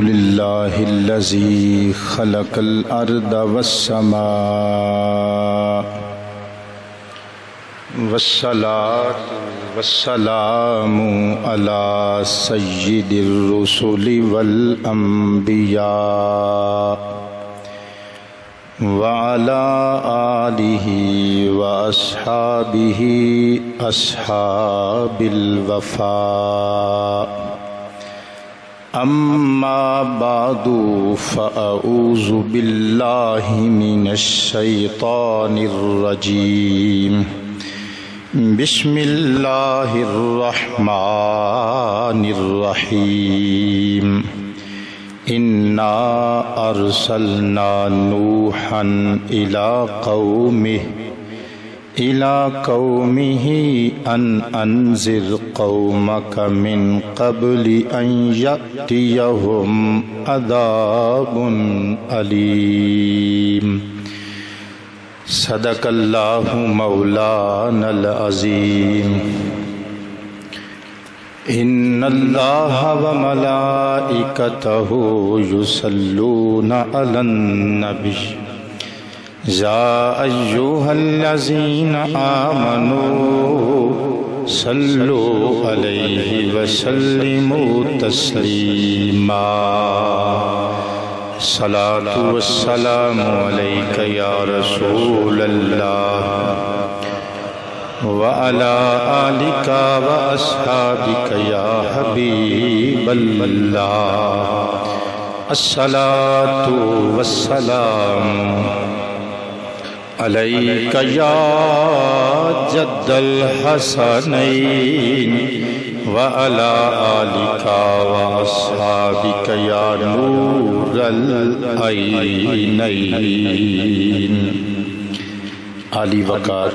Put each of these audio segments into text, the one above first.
للہ الذی خلق الارض والسماء والصلاة والسلام علی سید الرسل والانبیاء وعلى آلہ واصحابہ اصحاب الوفاء اما بعد فاعوذ باللہ من الشیطان الرجیم بسم اللہ الرحمن الرحیم انا ارسلنا نوحا الى قومه ان انذر قومك من قبل ان يأتيهم عذاب علیم صدق اللہ مولانا العظیم ان اللہ وملائکتہ یصلون علی النبی یا ایھا الذین آمنوا صلوا علیہ وسلموا تسلیما الصلاۃ والسلام علیک یا رسول اللہ وعلی آلک واصحابک یا حبیب اللہ الصلاۃ والسلام علیک یا جد الحسنین وعلی آلک واصحابک یا نور العینین عالی وقار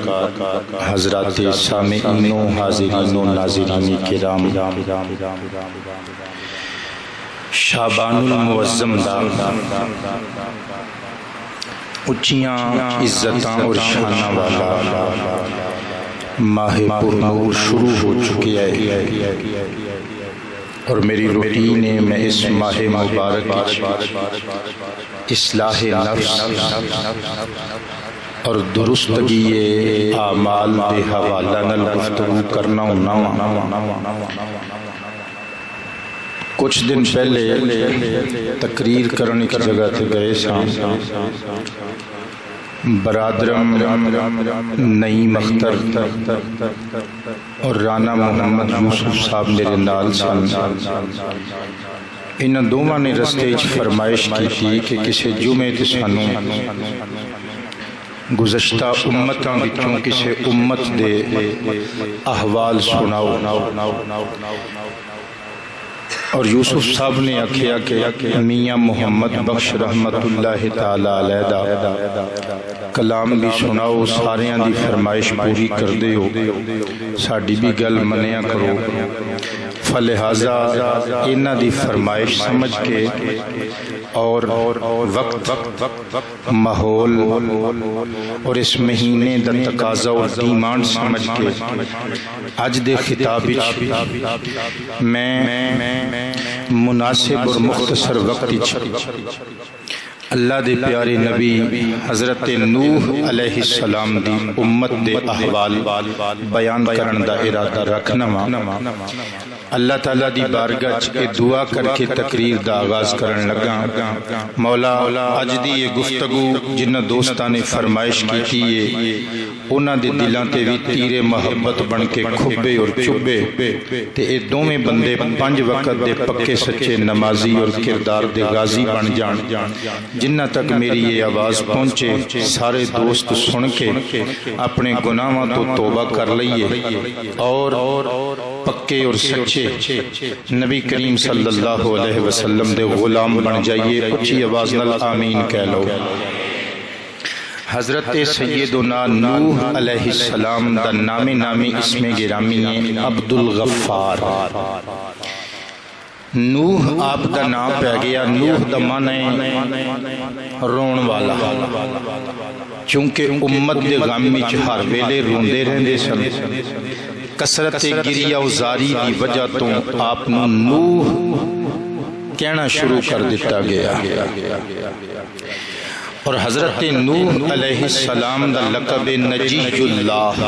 حضرات سامعین و حاضرین و ناظرین کرام، شعبان المعظم دا اچیاں عزتاں اور شانہ والا ماہ پرنور شروع ہو چکے ہے، اور میری روٹین ہے میں اس ماہ مبارک اصلاح نفس اور درستگی اعمال دے حوالہ نال گفتگو کرنا ہونا۔ کچھ دن پہلے تقریر کرنے کی جگہ تے گئے ساں، برادرم نعیم اختر اور رانا محمد یوسف صاحب میرے نال سن۔ انہاں دوواں نے رستے وچ فرمائش کی تھی کہ کسی جمعے تے سانوں گزشتہ امتاں وچوں کسی امت دے احوال سناؤ، اور یوسف صاحب نے آکھیا کہ میاں محمد بخش رحمت اللہ تعالی علیہ دا کلام بھی سناؤ، ساریاں دی فرمائش پوری کر دے ہو، ساڑی بھی گل منیا کرو۔ فلہذا انہاں دی فرمائش سمجھ کے اور وقت ماحول اور اس مہینے دا تقاضا اور ڈیمانڈ سمجھ کے اج دے خطاب وچ میں مناسب اور مختصر وقت وچ اللہ دے پیارے نبی حضرت نوح علیہ السلام دی امت دے احوال بیان کرن دا ارادہ رکھنا وا۔ اللہ تعالیٰ دی بارگاہ چ دعا کر کے تقریر دا آغاز کرن لگا، مولا اج دی یہ گفتگو جنہ دوستاں نے فرمائش کی ہے انہاں دے دلاں تے وی تیر محبت بن کے کھبے اور چبے، تے اے دوویں بندے 5 وقت دے پکے سچے نمازی اور کردار دے غازی بن جان۔ جنہ تک میری یہ آواز پہنچے سارے دوست سن کے اپنے گناہاں تو توبہ کر لئیے اور پکے اور سچے نبی کریم صلی اللہ علیہ وسلم دے غلام بن جائیے۔ اچھی آواز نال آمین کہہ لو۔ حضرت سیدنا نوح علیہ السلام دا نامی اسم گرامی ہے عبد الغفار۔ نوح آپ دا نام پہ گیا، نوح دا معنی رون والا، چونکہ امت دے غم وچ ہر ویلے روندے رہندے سن۔ کثرت گریہ و زاری دی وجہ تو آپ نو نوح کہنا شروع کر دیتا گیا اور حضرت نوح علیہ السلام دا لقب نجی اللہ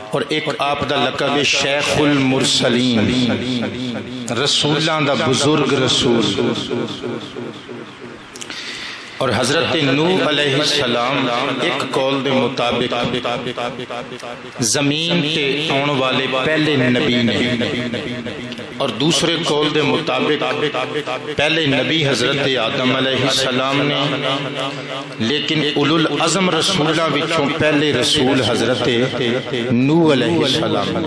اور ایک آپ دا لقب شیخ المرسلین رسولان دا بزرگ رسول اور حضرت نوح علیہ السلام ایک قول دے مطابق زمین تے آن والے پہلے نبی نے اور دوسرے قول دے مطابق پہلے نبی حضرت آدم علیہ السلام نے لیکن اولو العزم رسولہ وچوں پہلے رسول حضرت نوح علیہ السلام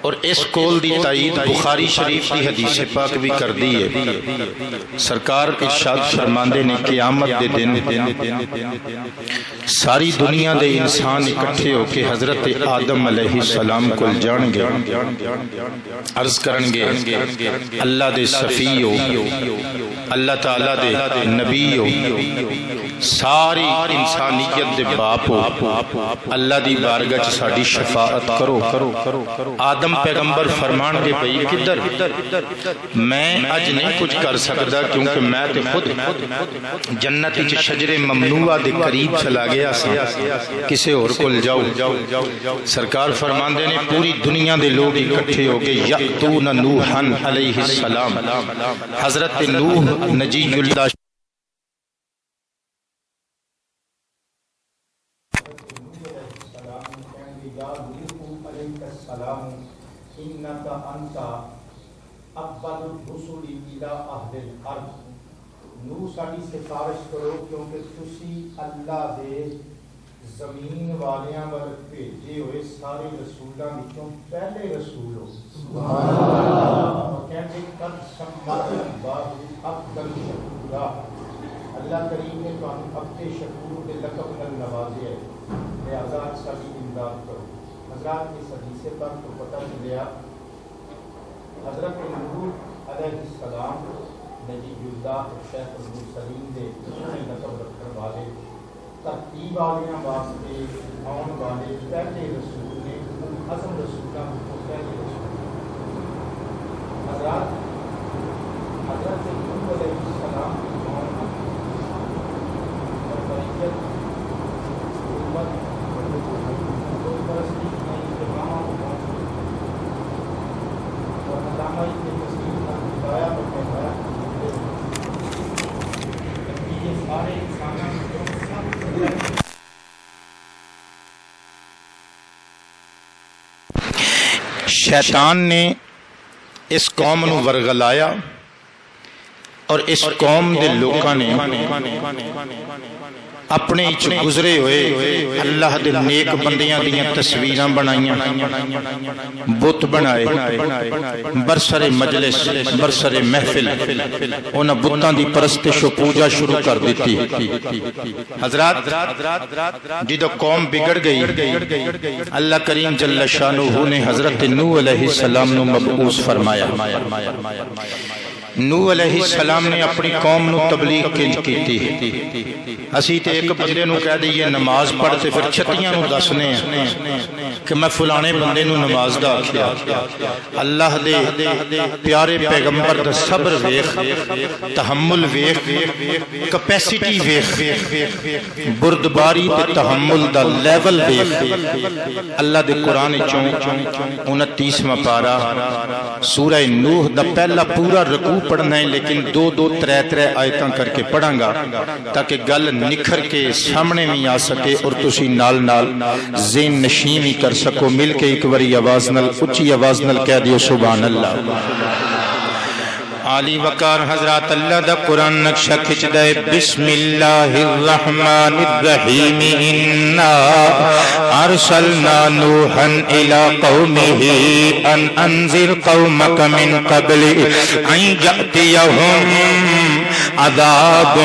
اور اس قول دی تائید بخاری شریف کی حدیث پاک بھی کر دی ہے سرکار ارشاد فرماندے نے قیامت دے دن ساری دنیا دے انسان اکٹھے ہو کے حضرت آدم علیہ السلام کو جان گے عرض کرن گے اللہ دے صفی ہو اللہ تعالیٰ دے نبی ہو ساری انسانیت دے باپ ہو اللہ دی بارگاہ چ ساڈی شفاعت کرو آدم پیغمبر فرمان کے بھئی کدھر میں اج نہیں کچھ کر سکتا کیونکہ میں تے خود جنت وچ شجر ممنوعہ دے قریب چلا گیا سا کسے اور کول جاؤ سرکار فرماندے نے پوری دنیا دے لوگ اکٹھے ہو کے یأتون نوحا علیہ السلام حضرت نوح نجی اللہ انکا انتا افضل الرسل الى اہل الارض نو ساڈی سفارش کرو کیونکہ تسی اللہ دے زمین والیاں ول بھیجے ہوئے سارے رسولاں وچوں پہلے رسول ہو سبحان اللہ کہندے قد سمت اللہ افضل شکورا اللہ کریم نے تانوں اپنے شکور دے لقب نال نوازیا ہے لہذا ساڈی امداد کرو حضرات اس حدیث پر تو پتہ چلیا حضرت نوح علیہ السلام نجی اللہ شیخ المرسلین دے لقب رکھن والے ترتیب والیاں واسطے آن والے پہلے رسول نے اعظم رسولاں کو پہلے رسول حضرات حضرت نوح علیہ السلام کی قوم اور بریت امت پرستی میں اجتماع اور علامہ ابن کثیر کا ہدایہ پر کہا کہ یہ سارے انسانوں شیطان نے اس قوم نو ورگلایا اور اس قوم دے لوکاں نے اپنے اچ گزرے ہوئے اللہ دے نیک بندیاں دیاں تصویراں بنائیاں بت بنائے برسر مجلس برسر محفل انہاں بتاں دی پرستش و پوجا شروع کر دیتی حضرات جدو قوم بگڑ گئی اللہ کریم جل شانہ نے حضرت نوح علیہ السلام نو مبعوث فرمایا نوح علیہ السلام نے اپنی قوم نو تبلیغ کی تھی اسی تے ایک بندے نو کہہ دیئے نماز پڑھتے پھر چھتیاں نو دسنے ہیں کہ میں فلانے بندے نو نماز دا کیا اللہ دے پیارے پیغمبر دا صبر ویخ تحمل ویخ کپیسٹی ویخ بردباری تے تحمل دا لیول ویخ اللہ دے قرآن چون 29واں پارا سورہ نوح دا پہلا پورا رکوع پڑھنا ہے لیکن 2-3 آیتاں کر کے پڑھاں گا تاکہ گل نکھر کے سامنے میں آ سکے اور تسی نال نال ذہن نشین ہی کر سکو مل کے ایک باری آواز نال اچھی آواز نال کہہ دیو سبحان اللہ عالی وقار حضرات اللہ دا قرآن نقشہ کھچ دے بسم اللہ الرحمن الرحیم انا ارسلنا نوحا الى قومه ان انذر قومك من قبل ان یأتیہم عذاب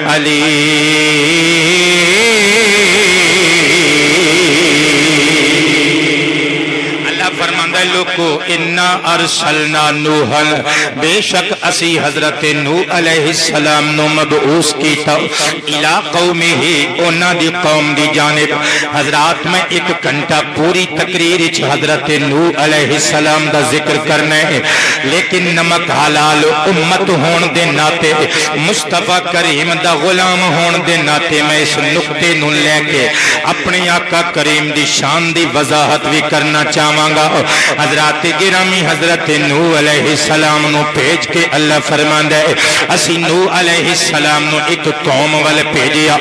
علیم فرماندا ہے لوگو انا ارسلنا نوحا بے شک اسی حضرت نوح علیہ السلام نو مبعوث کیتا الی قومہ انہاں دی قوم دی جانب حضرات میں ایک گھنٹہ پوری تقریر وچ حضرت نوح علیہ السلام دا ذکر کرنا ہے لیکن نمک حلال امت ہون دے ناتے مصطفیٰ کریم دا غلام ہون دے ناتے میں اس نقطے نو لے کے اپنے آقا کریم دی شان دی وضاحت بھی کرنا چاہواں گا حضرات گرامی حضرت نوح علیہ السلام نو بھیج کے اللہ فرماندا ہے اسی نوح علیہ السلام نو ایک قوم وال بھیجیا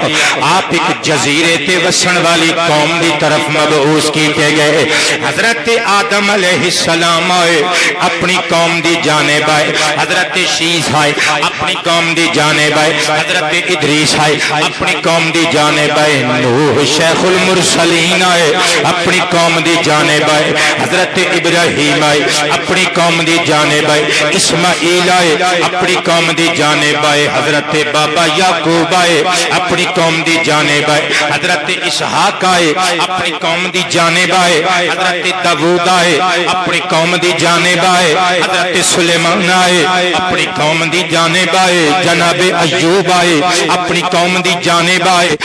آپ ایک جزیرے تے وسن والی قوم دی طرف مبعوث کیتے گئے حضرت آدم علیہ السلام آئے اپنی قوم دی جانب آئے حضرت شیس آئے اپنی قوم دی جانب آئے حضرت ادریس آئے اپنی قوم دی جانب آئے نوح شیخ المرسلین آئے اپنی قوم دی جانب آئے حضرت ابراہیم آئے اپنی قوم دی جانب آئے اسماعیل آئے اپنی قوم دی جانب آئے حضرت بابا یعقوب آئے اپنی قوم دی جانب آئے حضرت اسحاق آئے اپنی قوم دی جانب آئے حضرت داؤد آئے اپنی قوم دی جانب آئے حضرت سلیمان آئے اپنی قوم دی جانب آئے جناب ایوب آئے اپنی قوم دی جانب آئے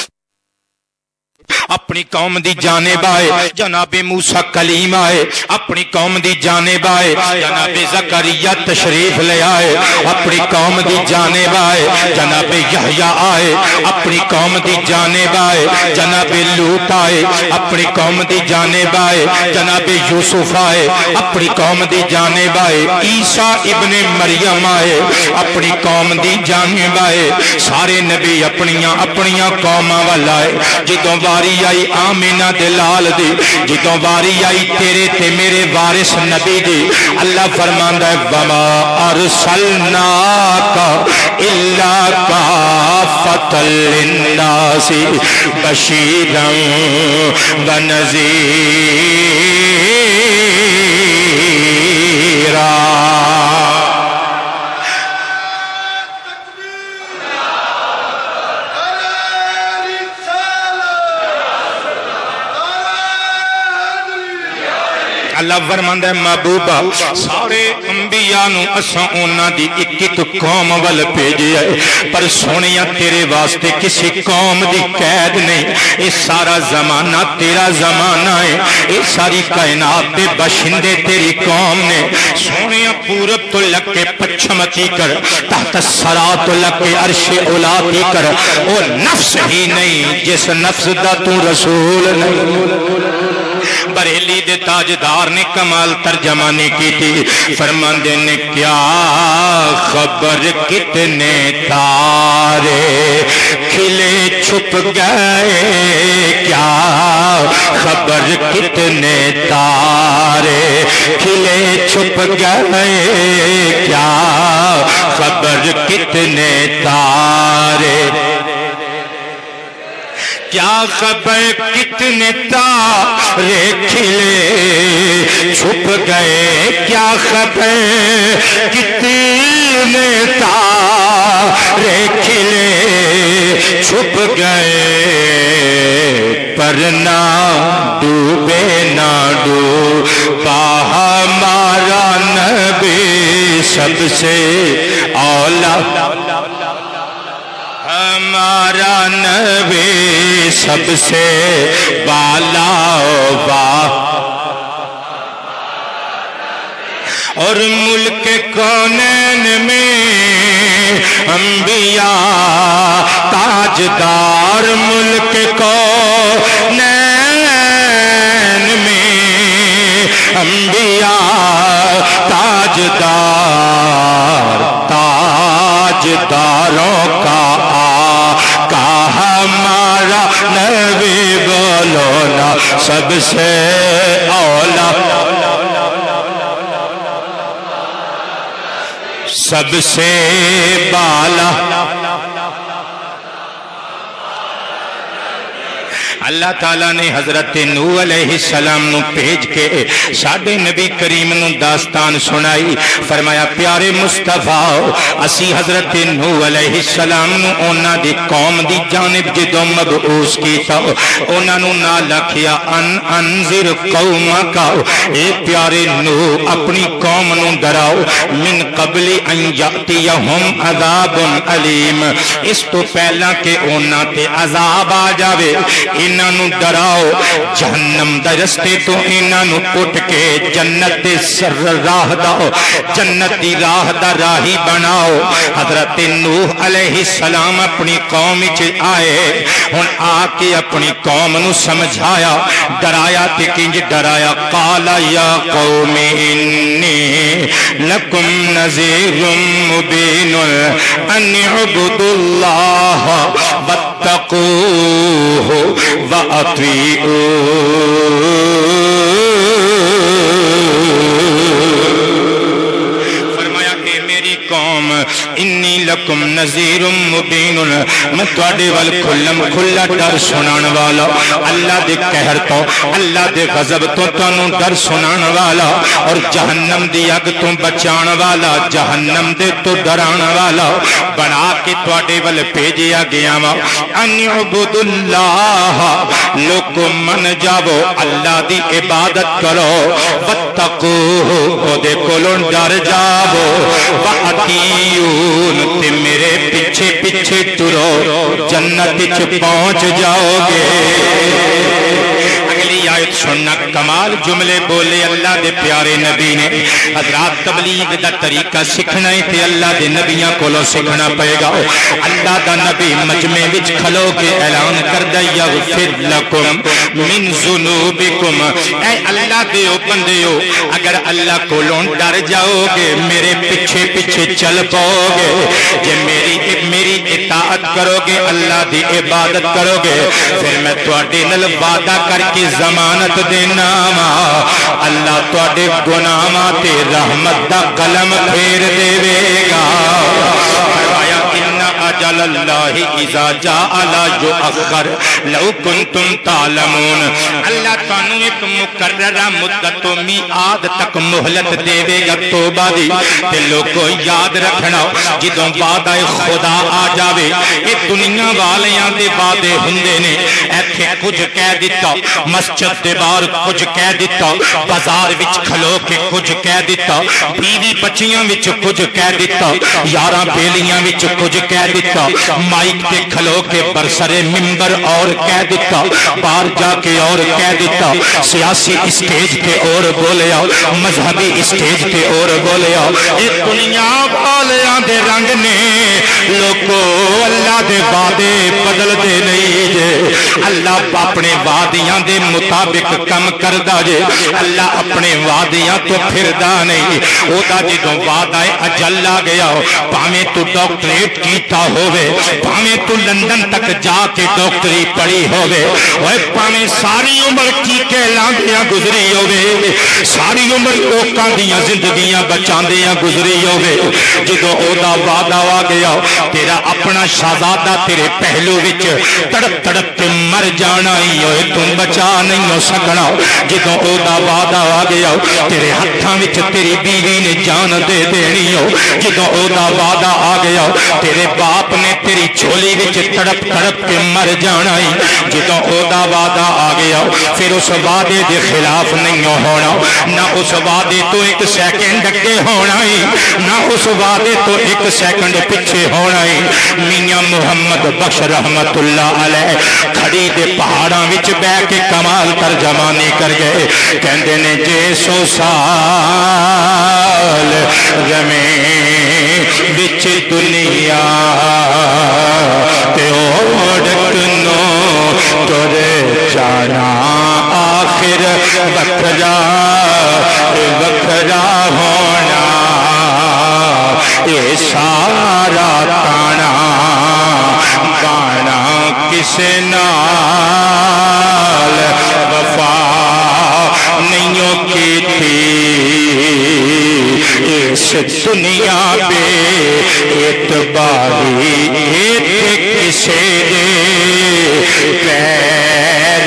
اپنی قوم دی جانب آئے جناب موسیٰ کلیم آئے اپنی قوم دی جانب آئے جناب زکریا تشریف لے آئے اپنی قوم دی جانب آئے جناب یحییٰ آئے اپنی قوم دی جانب آئے جناب لوط آئے اپنی قوم دی جانب آئے جناب یوسف آئے اپنی قوم دی جانب آئے عیسیٰ ابن مریم آئے اپنی قوم دی جانب آئے سارے نبی اپنیاں قوماں والا آئے جدوں واری آئی آمینہ دلال دی جدوں واری آئی تیرے تے میرے وارث نبی دی اللہ فرماندا ہے وما ارسلناک الا کافۃ للناس بشیرا ونذیرا اللہ فرماندا ہے محبوبہ سارے انبیاء نو اساں انہاں دی ایک ایک قوم ول بھیجیا ہے پر سونیا تیرے واسطے کسی قوم دی قید نہیں یہ سارا زمانہ تیرا زمانہ ہے یہ ساری کائنات دے باشندے تیری قوم نے سونیا پورب تو لگ کے پچھم تی کر تحت الثری تو لگ کے عرش اولا تی کر او نفس ہی نہیں جس نفس دا تو رسول نہیں بریلی دے تاجدار نے کمال ترجمانی کی تھی فرماندے نے کیا خبر کتنے تارے کھلے چھپ گئے کیا خبر کتنے تارے کھلے چھپ گئے کیا خبر کتنے تارے کیا خبر کتنے تارے کھلے چھپ گئے کیا خبر کتنے تارے کھلے چھپ گئے پر نہ ڈوبے نہ ڈوبا ہمارا نبی سب سے اولا ہمارا نبی سب سے بالا اور ملک کونین میں انبیاء تاجدار ملک کونین میں انبیاء تاجدار تاجداروں کا ہمارا نبی بولو نا سب سے اولا سب سے بالا اللہ تعالیٰ نے حضرت نوح علیہ السلام نو بھیج کے ساڈے نبی کریم نو داستان سنائی. فرمایا پیارے مصطفیٰ اسی حضرت نوح علیہ السلام نو اونا دی قوم دی جانب جدو مبعوث کیتا اونا نو نال آکھیا انذر قومک اے پیارے نوح اپنی قوم نو ڈراؤ من قبل ان یاتیہم عذاب علیم اس تو پہلا کہ اونا تے عذاب آ جاوے انہاں نو ڈراؤ جہنم دا رستے تو انہاں نو پٹ کے جنت دے راہ دا جنت دی راہ دا راہی بناؤ. حضرت نوح علیہ السلام اپنی قوم وچ آئے ہن آ کے اپنی قوم نو سمجھایا ڈرایا تے کنج ڈرایا. قال یا قوم انی لکم نذیر مبین ان اعبدوا اللہ واتقوہ وأطیعون. فرمایا کہ میری قوم انی لکم نذیر مبین میں تواڈے ول کھلم کھلا ڈر سنان والا اللہ دے قہر تو اللہ دے غضب تو تانوں ڈر سنان والا اور جہنم دی اگ تو بچان والا جہنم دے تو ڈران والا بنا کے تواڈے ول بھیجیا گیا وا. ان عبدوا اللہ لوکو من جاؤ اللہ دی عبادت کرو واتقوہ او دے کولوں ڈر جاؤ وَأَطِيعُونَ تے میرے پیچھے پیچھے ٹرو جنت وچ پہنچ جاؤ گے. اگلی آیت سننا کمال جملے بولے اللہ دے پیارے نبی نے. حضرات تبلیغ دا طریقہ سکھنا ہے تے اللہ دے نبیاں کولوں سکھنا پئے گا. اللہ دا نبی مجمع وچ کھلو کے اعلان کردا یغفر لکم من ذنوبکم اے اللہ دے بندیو اگر اللہ کولوں ڈر جاؤ گے میرے پیچھے پیچھے چل پاؤ گے جے میری اطاعت کرو گے اللہ دی عبادت کرو گے پھر میں تواڈے نال وعدہ کر کے ضمانت دینا وا اللہ تواڈے گناہاں تے رحمت دا قلم پھیر دے گا. فرمایا ان اجل اللہ اذا جاء لا یؤخر لو کنتم تعلمون. اللہ تانوں ایک مقررہ مدت و میعاد تک مہلت دے گا توبہ دی تے لوگو یاد رکھنا جدوں وعدہ خدا آ جاوے اے دنیا والیاں دے وعدے ہوندے نے ایتھے کچھ کہہ دتا مسجد دے باہر کچھ کہہ دتا بازار وچ کھلو کے کچھ کہہ دتا بیوی بچیاں وچ کچھ کہہ دتا یاراں بیلیاں وچ کچھ کہہ دتا مائک تے کھلو کے برسر منبر اور کہہ دتا باہر جا کے اور کہہ دتا سیاسی اسٹیج تے اور بولیا مذہبی اسٹیج تے اور بولیا. اے دنیا والیاں دے رنگ نے لوگو اللہ دے وعدے بدل دے نہیں جے اللہ اپنے وعدیاں دے مطابق کم کردا جے اللہ اپنے وعدیاں تو پھردا نہیں. او دا جدوں وعدہ اجل آ گیا پاویں تو ڈاکٹریٹ کیتا ہووے پاویں تو لندن تک جا کے ڈاکٹری پڑھی ہووے اوے پاویں ساری عمر کی کے لانگیاں گزری ہووے ساری عمر لوکاں دیاں زندگیاں بچاندیاں گزری ہووے جدوں او دا وعدہ آ گیا تیرا اپنا شہزادہ تیرے پہلو وچ تڑپ تڑپ کے مر جانا ہی ہوئے تم بچا نہیں ہو سکنا. جدوں او دا وعدہ آ گیا تیرے ہتھاں وچ تیری بیوی نے جان دے دینی ہو جدوں او دا وعدہ آ گیا تیرے باپ نے تیری جھولی وچ تڑپ تڑپ کے مر جانا ہی جدوں او دا وعدہ آ گیا پھر اس وعدے دے خلاف نہیں ہونا نہ اس وعدے تو ایک سیکنڈ اگے ہونا ہی نہ اس وعدے تو ایک سیکنڈ پیچھے ہونا ہی. میاں محمد بخش رحمت اللہ علیہ کھڑی دے پہاڑاں وچ بیٹھ کے کمال ترجمانی کر گئے کہندے نے جے 100 سال رمیں وچ دنیا تے اوڑک نو تر جانا آخر وکھرا وکھرا ہونا اے سارا تانا گانا کس نال وفا نہیں کی تھی اس دنیا بے اعتباری کسے دے پیر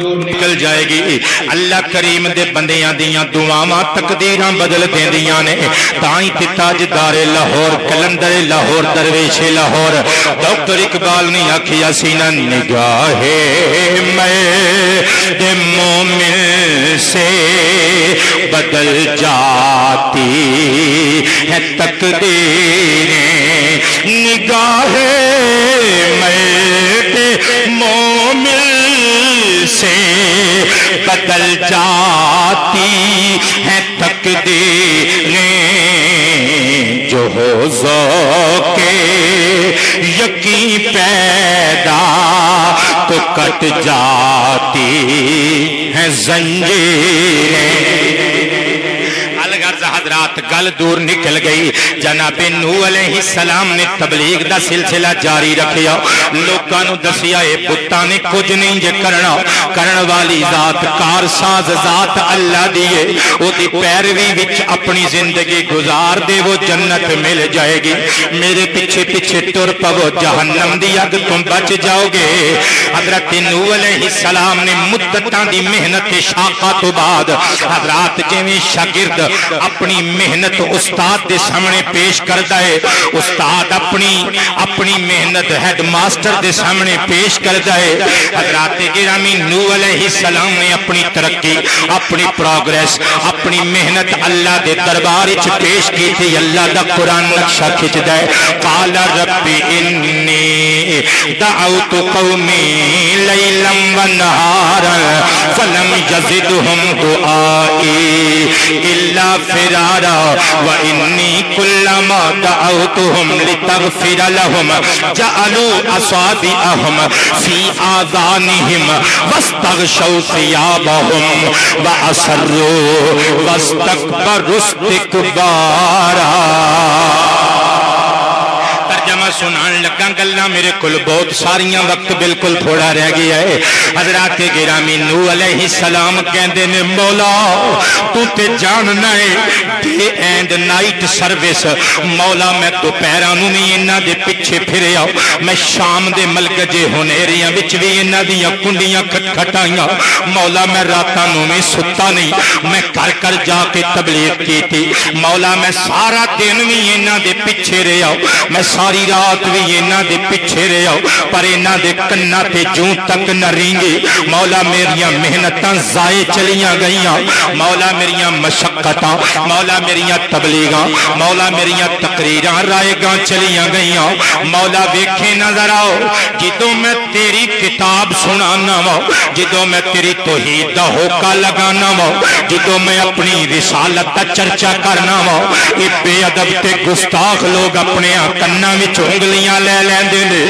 نکل جائے گی اللہ کریم دے بندیاں دیاں دعاواں تقدیراں بدل دیندیاں نے تائیں تے تاجدار لاہور کلندر لاہور درویش لاہور ڈاکٹر اقبال نے آکھیا سی نا نگاہ میں مومن سے بدل جاتی ہے تقدیریں نگاہ میں مومن سے بدل جاتی ہے تقدیریں جو ہو ذوق یقین پیدا تو کٹ جاتی ہیں زنجیریں حضرات گل دور نکل گئی جناب نوح علیہ السلام نے تبلیغ دا سلسلہ جاری رکھیا لوکاں نو دسیا اے بتاں نے کچھ نہیں جے کرنا کرن والی ذات کارساز ذات اللہ دی ہے او دی پیروی وچ اپنی زندگی گزار دے وہ جنت مل جائے گی میرے پیچھے پیچھے ٹر پو جہنم دی اگ تم بچ جاؤ گے حضرت نوح علیہ السلام نے مدتاں دی محنت شاقہ تو بعد حضرات جویں شاگرد اپنی محنت استاد دے سامنے پیش کرتا ہے استاد اپنی محنت ہیڈ ماسٹر دے سامنے پیش کرتا ہے حضرات گرامی نوح علیہ السلام نے اپنی ترقی اپنی پروگریس اپنی محنت اللہ دے دربار وچ پیش کی تھی اللہ دا قرآن نقشہ کھچدا ہے قال رب انی دعوت قومی لیلا ونہارا فلم یزدہم دعائی الا فرارا وإني كلما دعوتهم لتغفر لهم جعلوا أصابعهم في آذانهم واستغشوا ثيابهم وأصروا واستكبروا استكبارا ترجمہ سنان لگا گلاں میرے کل بہت ساریاں وقت بالکل تھوڑا رہ گیا ہے حضرات گرامی نوح علیہ السلام کہندے نے مولا تو تے جاننا ہے ڈے اینڈ نائٹ سروس مولا میں دوپہراں نوں وی انہاں دے پیچھے پھریا میں شام دے ملگجے ہنیریاں وچ وی انہاں دیاں کنڈیاں کھٹکھٹائیاں مولا میں راتاں نوں وی ستا نہیں میں کر جا کے تبلیغ کیتی مولا میں سارا دن وی انہاں دے پیچھے رہیا میں ساری رات بھی انہاں دے پیچھے رہیا پر انہاں دے کناں تے جوں تک نہ رینگے مولا میریاں محنتاں ضائع چلیاں گئیاں مولا میریاں مشقتاں مولا میریاں تبلیغاں مولا میریاں تقریراں رائگاں چلیاں گئیاں مولا ویکھے نظر آؤ جدوں میں تیری کتاب سنانا وا جدوں میں تیری توحید دا ہوکا لگانا وا جدوں میں اپنی رسالت دا چرچا کرنا وا اے بے ادب تے گستاخ لوگ اپنے کناں وچ انگلیاں لے لیندے نے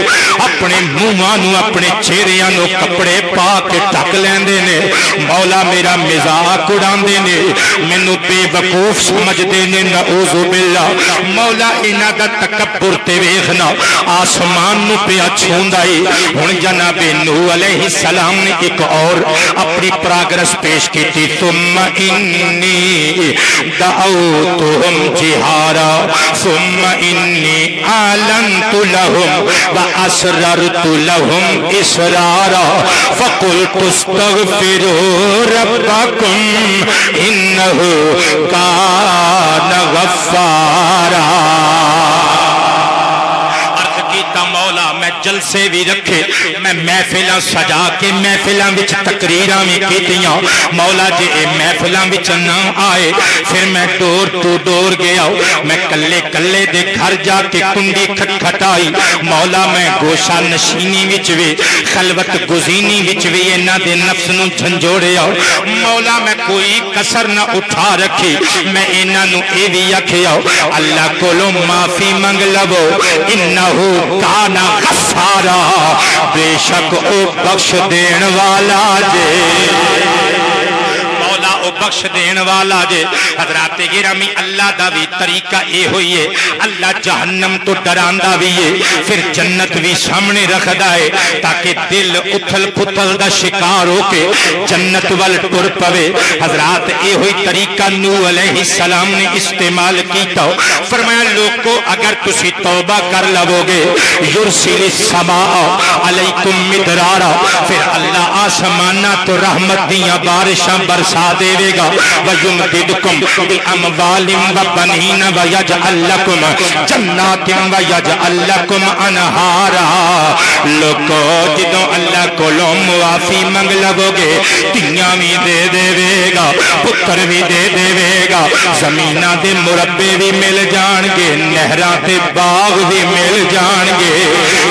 اپنے منہاں نوں اپنے چہریاں نوں کپڑے پا کے ڈھک لیندے نے مولا میرا مذاق اڑاندے نے مینوں بے وقوف سمجھدے نے نعوذ باللہ مولا انہاں دا تکبر تے ویکھنا آسمان نوں پیا چھوندا اے ہن جناب نوح علیہ السلام نے ایک اور اپنی پروگرس پیش کیتی ثم انی دعوتہم جہارا ثم انی اعلنت لهم واسررت لهم اسرارا فقلت استغفروا ربكم انه كان غفارا مولا میں جلسے بھی رکھے میں محفلاں سجا کے محفلاں وچ تقریراں بھی کیتیاں مولا جے اے محفلاں وچ نہ آئے پھر میں ڈور ٹو ڈور گیا میں کلے کلے دے گھر جا کے کنڈی کھٹکھٹائی مولا میں گوشہ نشینی وچ وی خلوت گزینی وچ وی انہاں دے نفس نوں جھنجوڑیا مولا میں کوئی کسر نہ اٹھا رکھی میں انہاں نوں اے وی آکھیا اللہ کولوں معافی منگ لو انہو کانا غفارا بے شک او بخش دین والا جے مولا او بخش دین والا جے حضرات گرامی اللہ دا بھی طریقہ اے ہوئی ہے اللہ جہنم تو ڈراندا بھی ہے پھر جنت بھی سامنے رکھدا ہے تاکہ دل اتھل پھتل دا شکار ہو کے جنت وال ٹر پوے حضرات اے ہوئی طریقہ نوح علیہ السلام نے استعمال کیتا فرمایا لوگو اگر تسی توبہ کر لو گے یرسل السماء علیکم مدرارا پھر اللہ آسمانہ تو رحمت دیاں بارشاں برسا دے گا وَيُمْدِدْكُمْ بِأَمْوَالٍ وَبَنِينَ وَيَجْعَلْ لَكُمْ جَنَّاتٍ وَيَجْعَلْ لَكُمْ أَنْهَارًا لوگو جدوں اللہ کو لو معافی منگ لو گے تیاں بھی دے دے گا پتر بھی دے دے گا زمینہ دے مربے بھی مل جان گے نہراں تے باغ بھی مل جان گے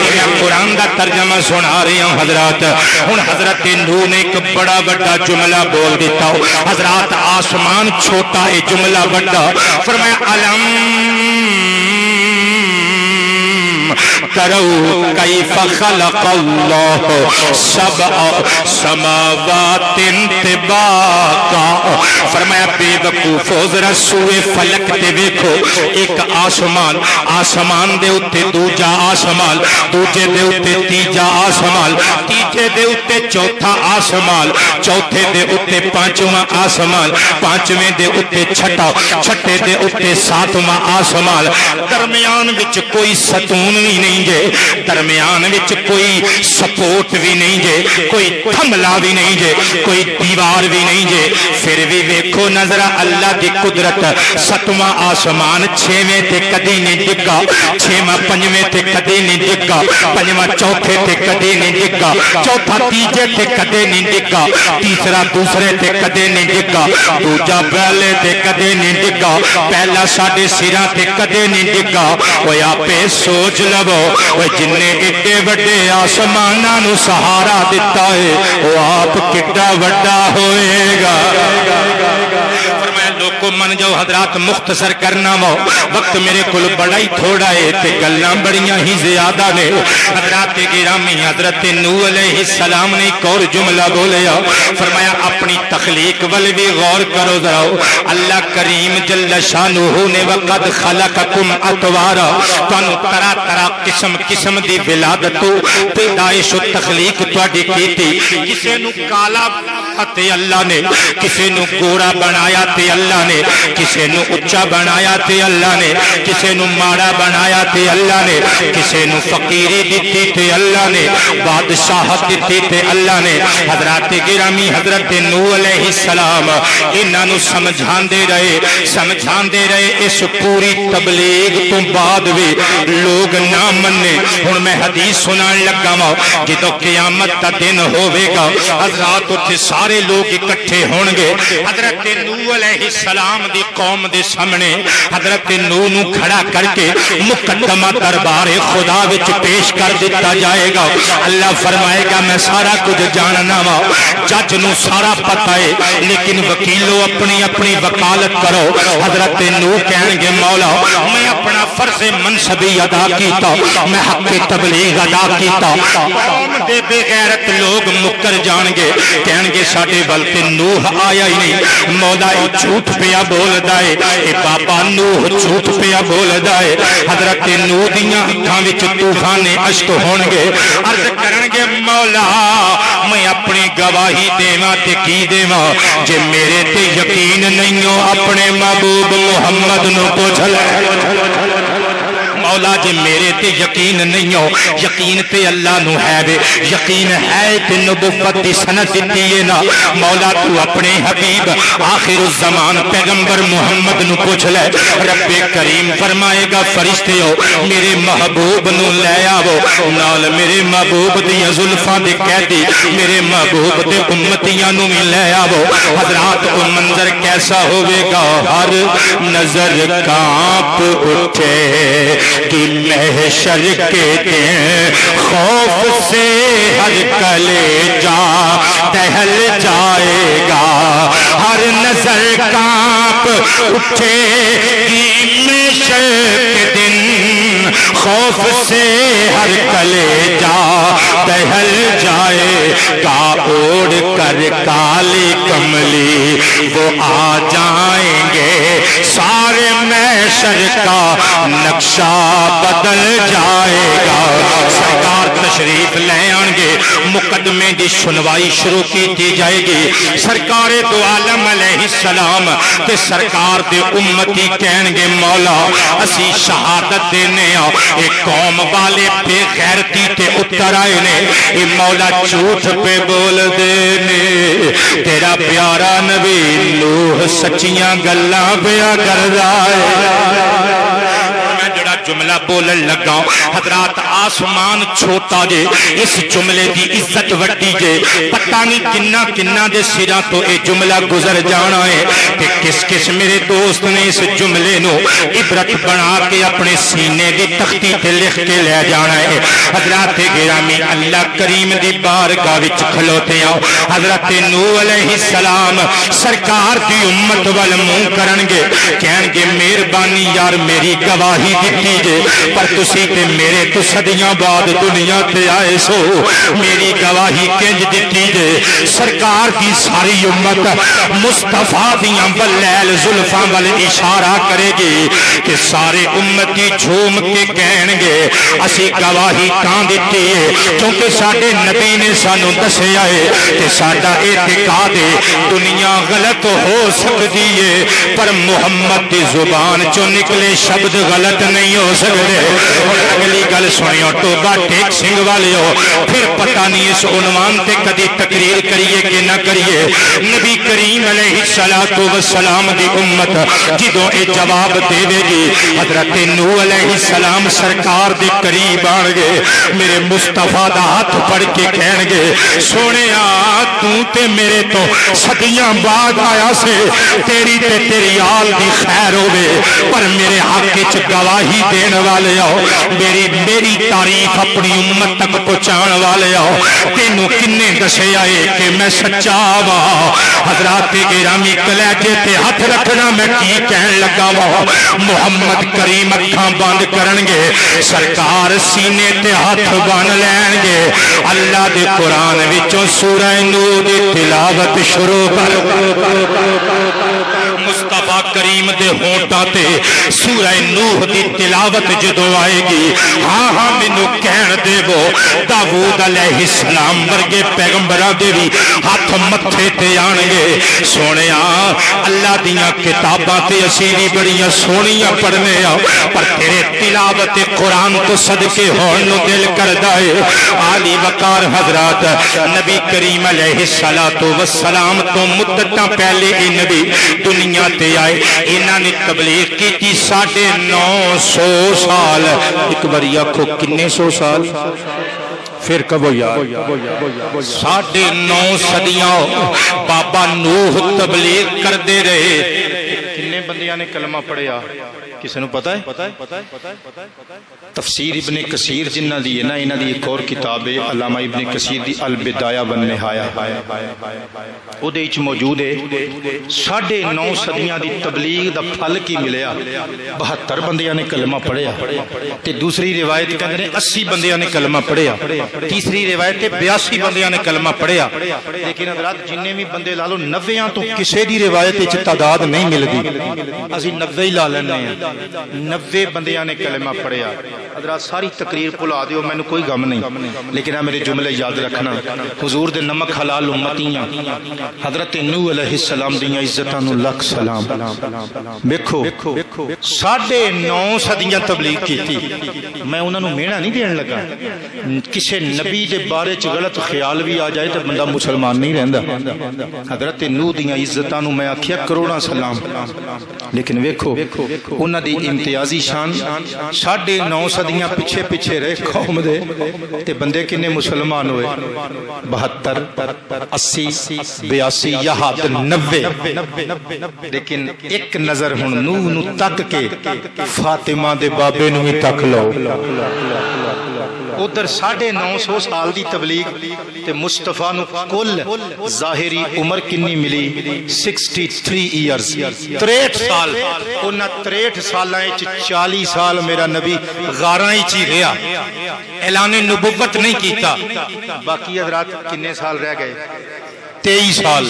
میں قرآن دا ترجمہ سنا رہی ہوں حضرات ہن حضرت نوح نے ایک بڑا بڑا جملہ بول دیتا ہوں حضرات آسمان چھوٹا ہے جملہ بڑا فرمایا علم کرو کیف خلق اللہ سبع سماوات طباقا فرمایا بے وقوفو ذرا سوئے فلک تے ویکھو ایک آسمان آسمان دے اتے دوجا آسمان دوجے دے اتے تیجا آسمان تیجے دے اتے چوتھا آسمان چوتھے دے اتے پانچواں آسمان پانچویں دے اتے چھٹا چھٹے دے اتے ساتواں آسمان درمیان وچ کوئی ستون بھی نہیں جے درمیان وچ کوئی سپورٹ بھی نہیں جے کوئی تھملا بھی نہیں جے کوئی دیوار بھی نہیں جے پھر بھی ویکھو نظر اللہ دی قدرت ستواں آسمان چھویں تے کدی نہیں ڈگا چھواں پنجویں تے کدی نہیں ڈگا پنجواں چوتھے تے کدی نہیں ڈگا چوتھا تیجے تے کدی نہیں ڈگا تیسرا دوسرے تے کدی نہیں ڈگا دوجا پہلے تے کدی نہیں ڈگا پہلا ساڈے سراں تے کدی نہیں ڈگا اوے آپے سوچ لو اوے جن نے ایڈے وڈے آسماناں نو سہارا دتا ہے وہ آپ کڈا وڈا ہوئے گا فرمایا لوگو من جاؤ حضرات مختصر کرنا وقت میرے کل بڑا ہی تھوڑا ہے تے گلاں بڑیاں ہی زیادہ نے حضرات گرامی حضرت نوح علیہ السلام نے ایک اور جملہ بولیا فرمایا اپنی تخلیق ول بھی غور کرو ذرا اللہ کریم جل شانہ نے وقد خلقکم اطوارا تانوں طرح طرح قسم قسم دی ولادت پیدائش و تخلیق تواڈی کیتی کسے نو کالا تے اللہ نے کسے نو گورا بنایا تے اللہ نے کسے نو اچا بنایا تے اللہ نے کسے نو ماڑا بنایا تے اللہ نے کسے نو فقیری دیتی تے اللہ نے بادشاہت دیتی تے اللہ نے حضرات گرامی حضرت نوح علیہ السلام انہاں نو سمجھاندے رہے اس پوری تبلیغ تو بعد بھی لوگ نہ مننے ہن میں حدیث سنان لگا وا جدوں قیامت دا دن ہوے گا حضرات اوتھے سارے لوگ اکٹھے ہون گے حضرت نوح علیہ السلام دی قوم دے سامنے حضرت نوح نو کھڑا کر کے مقدمہ دربار خدا وچ پیش کر دیتا جائے گا اللہ فرمائے گا میں سارا کچھ جاننا وا جج نو سارا پتہ ہے لیکن وکیلو اپنی اپنی وکالت کرو حضرت نوح کہن گے مولا میں اپنا فرض منصبی ادا کیتا میں حق تبلیغ ادا کیتا قوم دے بے غیرت لوگ مکر جان گے کہن گے ساڈے ول تے نوح آیا ہی نہیں مولا جھوٹ پیا بولدا ہے اے بابا نوح جھوٹ پیا بولدا ہے حضرت نوح دیاں اکھاں وچ طوفان اشک ہون گے عرض کرن گے مولا میں اپنی گواہی دیواں تے کی دیواں جے میرے تے یقین نہیں ہو اپنے محبوب محمد نو پوچھ لے مولا جے میرے تے یقین نہیں ہو یقین تے اللہ نو ہے وے یقین ہے تے نبوت دی سند دتی ہے نا مولا تو اپنے حبیب آخر الزمان پیغمبر محمد نو پوچھ لے رب کریم فرمائے گا فرشتے ہو میرے محبوب نو لے آو نال میرے محبوب دی زلفاں دے قیدی میرے محبوب دے امتیاں نو بھی لے آو حضرات او منظر کیسا ہوے گا ہر نظر کانپ اٹھے کہ محشر کے دن خوف سے ہر کلیجہ دہل جائے گا ہر نظر کانپ اٹھے کہ محشر کے دن خوف سے ہر کلیجا دہل جائے گا اوڑھ کر کالی کملی وہ آ جائیں گے سارے محشر کا نقشہ بدل جائے گا سرکار تشریف لے آن گے مقدمے دی سنوائی شروع کی جائے گی سرکار دو عالم علیہ السلام تے سرکار دے امتی کہن گے مولا اسی شہادت دینے ایک قوم والے بے غیرتی تے اتر آئے نے اے مولا جھوٹ پہ بول دینے تیرا پیارا نبی نوح سچیاں گلاں پیا کر رہا ہے جملہ بولن لگا حضرات آسمان چھوٹا جے اس جملے دی عزت وڈی جے پتہ نہیں کنہ کنہ دے سرا تو اے جملہ گزر جانا ہے کہ کس کس میرے دوست نے اس جملے نو عبرت بنا کے اپنے سینے دی تختی تے لکھ کے لے جانا ہے حضرات گرامی اللہ کریم دی بارگاہ وچ کھلوتے آؤ حضرت نوح علیہ السلام سرکار دی امت وال منہ کرن گے کہن گے مہربانی یار میری گواہی دیتی پر تسی تے میرے تو صدیاں بعد دنیا تے آئے سو میری گواہی کنج دیتی جے سرکار دی ساری امت مصطفیٰ دیاں واللیل زلفاں وال اشارہ کرے گی کہ سارے امتی جھوم کے کہن گے اسی گواہی کان دیتی ہے کیونکہ ساڈے نبی نے سانو دسیا ہے کہ ساڈا اعتقاد دنیا غلط ہو سکتی ہے پر محمد دی زبان چوں نکلے شبد غلط نہیں ہو سکتے اور اگلی گل سنیو ٹوبا ٹیک سنگھ والے ہو پھر پتہ نہیں اس عنوان تے کدی تقریر کریے کہ نہ کریے نبی کریم علیہ السلام دی امت جدوں اے جواب دے گی حضرت نوح علیہ السلام سرکار دے قریب آن گے میرے مصطفیٰ دا ہاتھ پڑھ کے کہن گے سونیا تو تے میرے تو صدیاں بعد آیا سے تیری تے تیری آل دی خیر ہوئے پر میرے حق وچ گواہی دین والے آؤ میری تعریف اپنی امت تک پہنچان والے آؤ تینوں کنے دسے آئے کہ میں سچا وا حضرات گرامی کلیجے تے ہاتھ رکھنا میں کی کہن لگا وا محمد کریم اکھاں بند کرن گے سرکار سینے تے ہاتھ بن لین گے اللہ دے قرآن وچوں سورہ نوح دی تلاوت شروع کر مصطفیٰ کریم دے ہونٹاں تے سورہ نوح دی تلاوت جدو آئے گی ہاں ہاں مینوں کہن دے وہ داؤد علیہ السلام ورگے پیغمبراں دے بھی ہاتھ متھے تے آن گے سونیا اللہ دیاں کتاباں تے اسی بھی بڑیاں سونیاں پڑھنے آ پر تیرے تلاوت قرآن تو صدقے ہون نو دل کردا ہے عالی وقار حضرات نبی کریم علیہ السلام تو مدتاں پہلے اے نبی دنیا تے آئے انہاں نے تبلیغ کی تھی 950 سال ایک باری آکھو کنے سو سال پھر کب یار 9.5 صدیاں بابا نوح تبلیغ کر دے رہے کنے بندیاں نے کلمہ پڑھیا کسی نے پتہ ہے تفسیر ابن کثیر جنہ دی ہے نا انہ دی ایک اور کتاب ہے علامہ ابن کثیر دی البدایہ والنہایہ او دے اچ موجود ہے 9.5 صدیاں دی تبلیغ دا پھل کی ملیا 72 بندیاں نے کلمہ پڑھیا تے دوسری روایت کہندے 80 بندیاں نے کلمہ پڑھیا تیسری روایت 82 بندیاں نے کلمہ پڑھیا لیکن حضرات جننے بھی بندے لا لو 90 تو کسے دی روایت وچ تعداد نہیں ملدی اسی 90 ہی لا لینے ہیں 90 بندیاں نے کلمہ پڑھیا حضرات ساری تقریر بھلا دیو میں نے کوئی غم نہیں لیکن میرے جملے یاد رکھنا حضور دے نمک حلال امتیاں حضرت نوح علیہ السلام دیاں عزتاں نو لاکھ سلام دیکھو 9.5 صدیاں تبلیغ کی تھی میں انہاں نو مینا نہیں دین لگا کسے نبی دے بارے چ غلط خیال بھی آ جائے تے بندہ مسلمان نہیں رہندا حضرت نوح دیاں عزتاں نو میں آکھیا کروڑاں سلام لیکن ویکھو انہاں دی امتیازی شان 9.5 صدیاں پیچھے پیچھے رہے قوم دے تے بندے کنے مسلمان ہوئے 72 80 82 یا حد 90 لیکن ایک نظر ہن نوح نو تک کے فاطمہ دے بابے نو ہی تک لو ادھر 950 سال دی تبلیغ تے مصطفیٰ نو کل ظاہری عمر کنی ملی 63 ایئرز 63 سال انہاں 63 سالاں وچ 40 سال میرا نبی غاراں وچ ہی رہیا اعلان نبوت نہیں کیتا باقی حضرات کنے سال رہ گئے 23 سال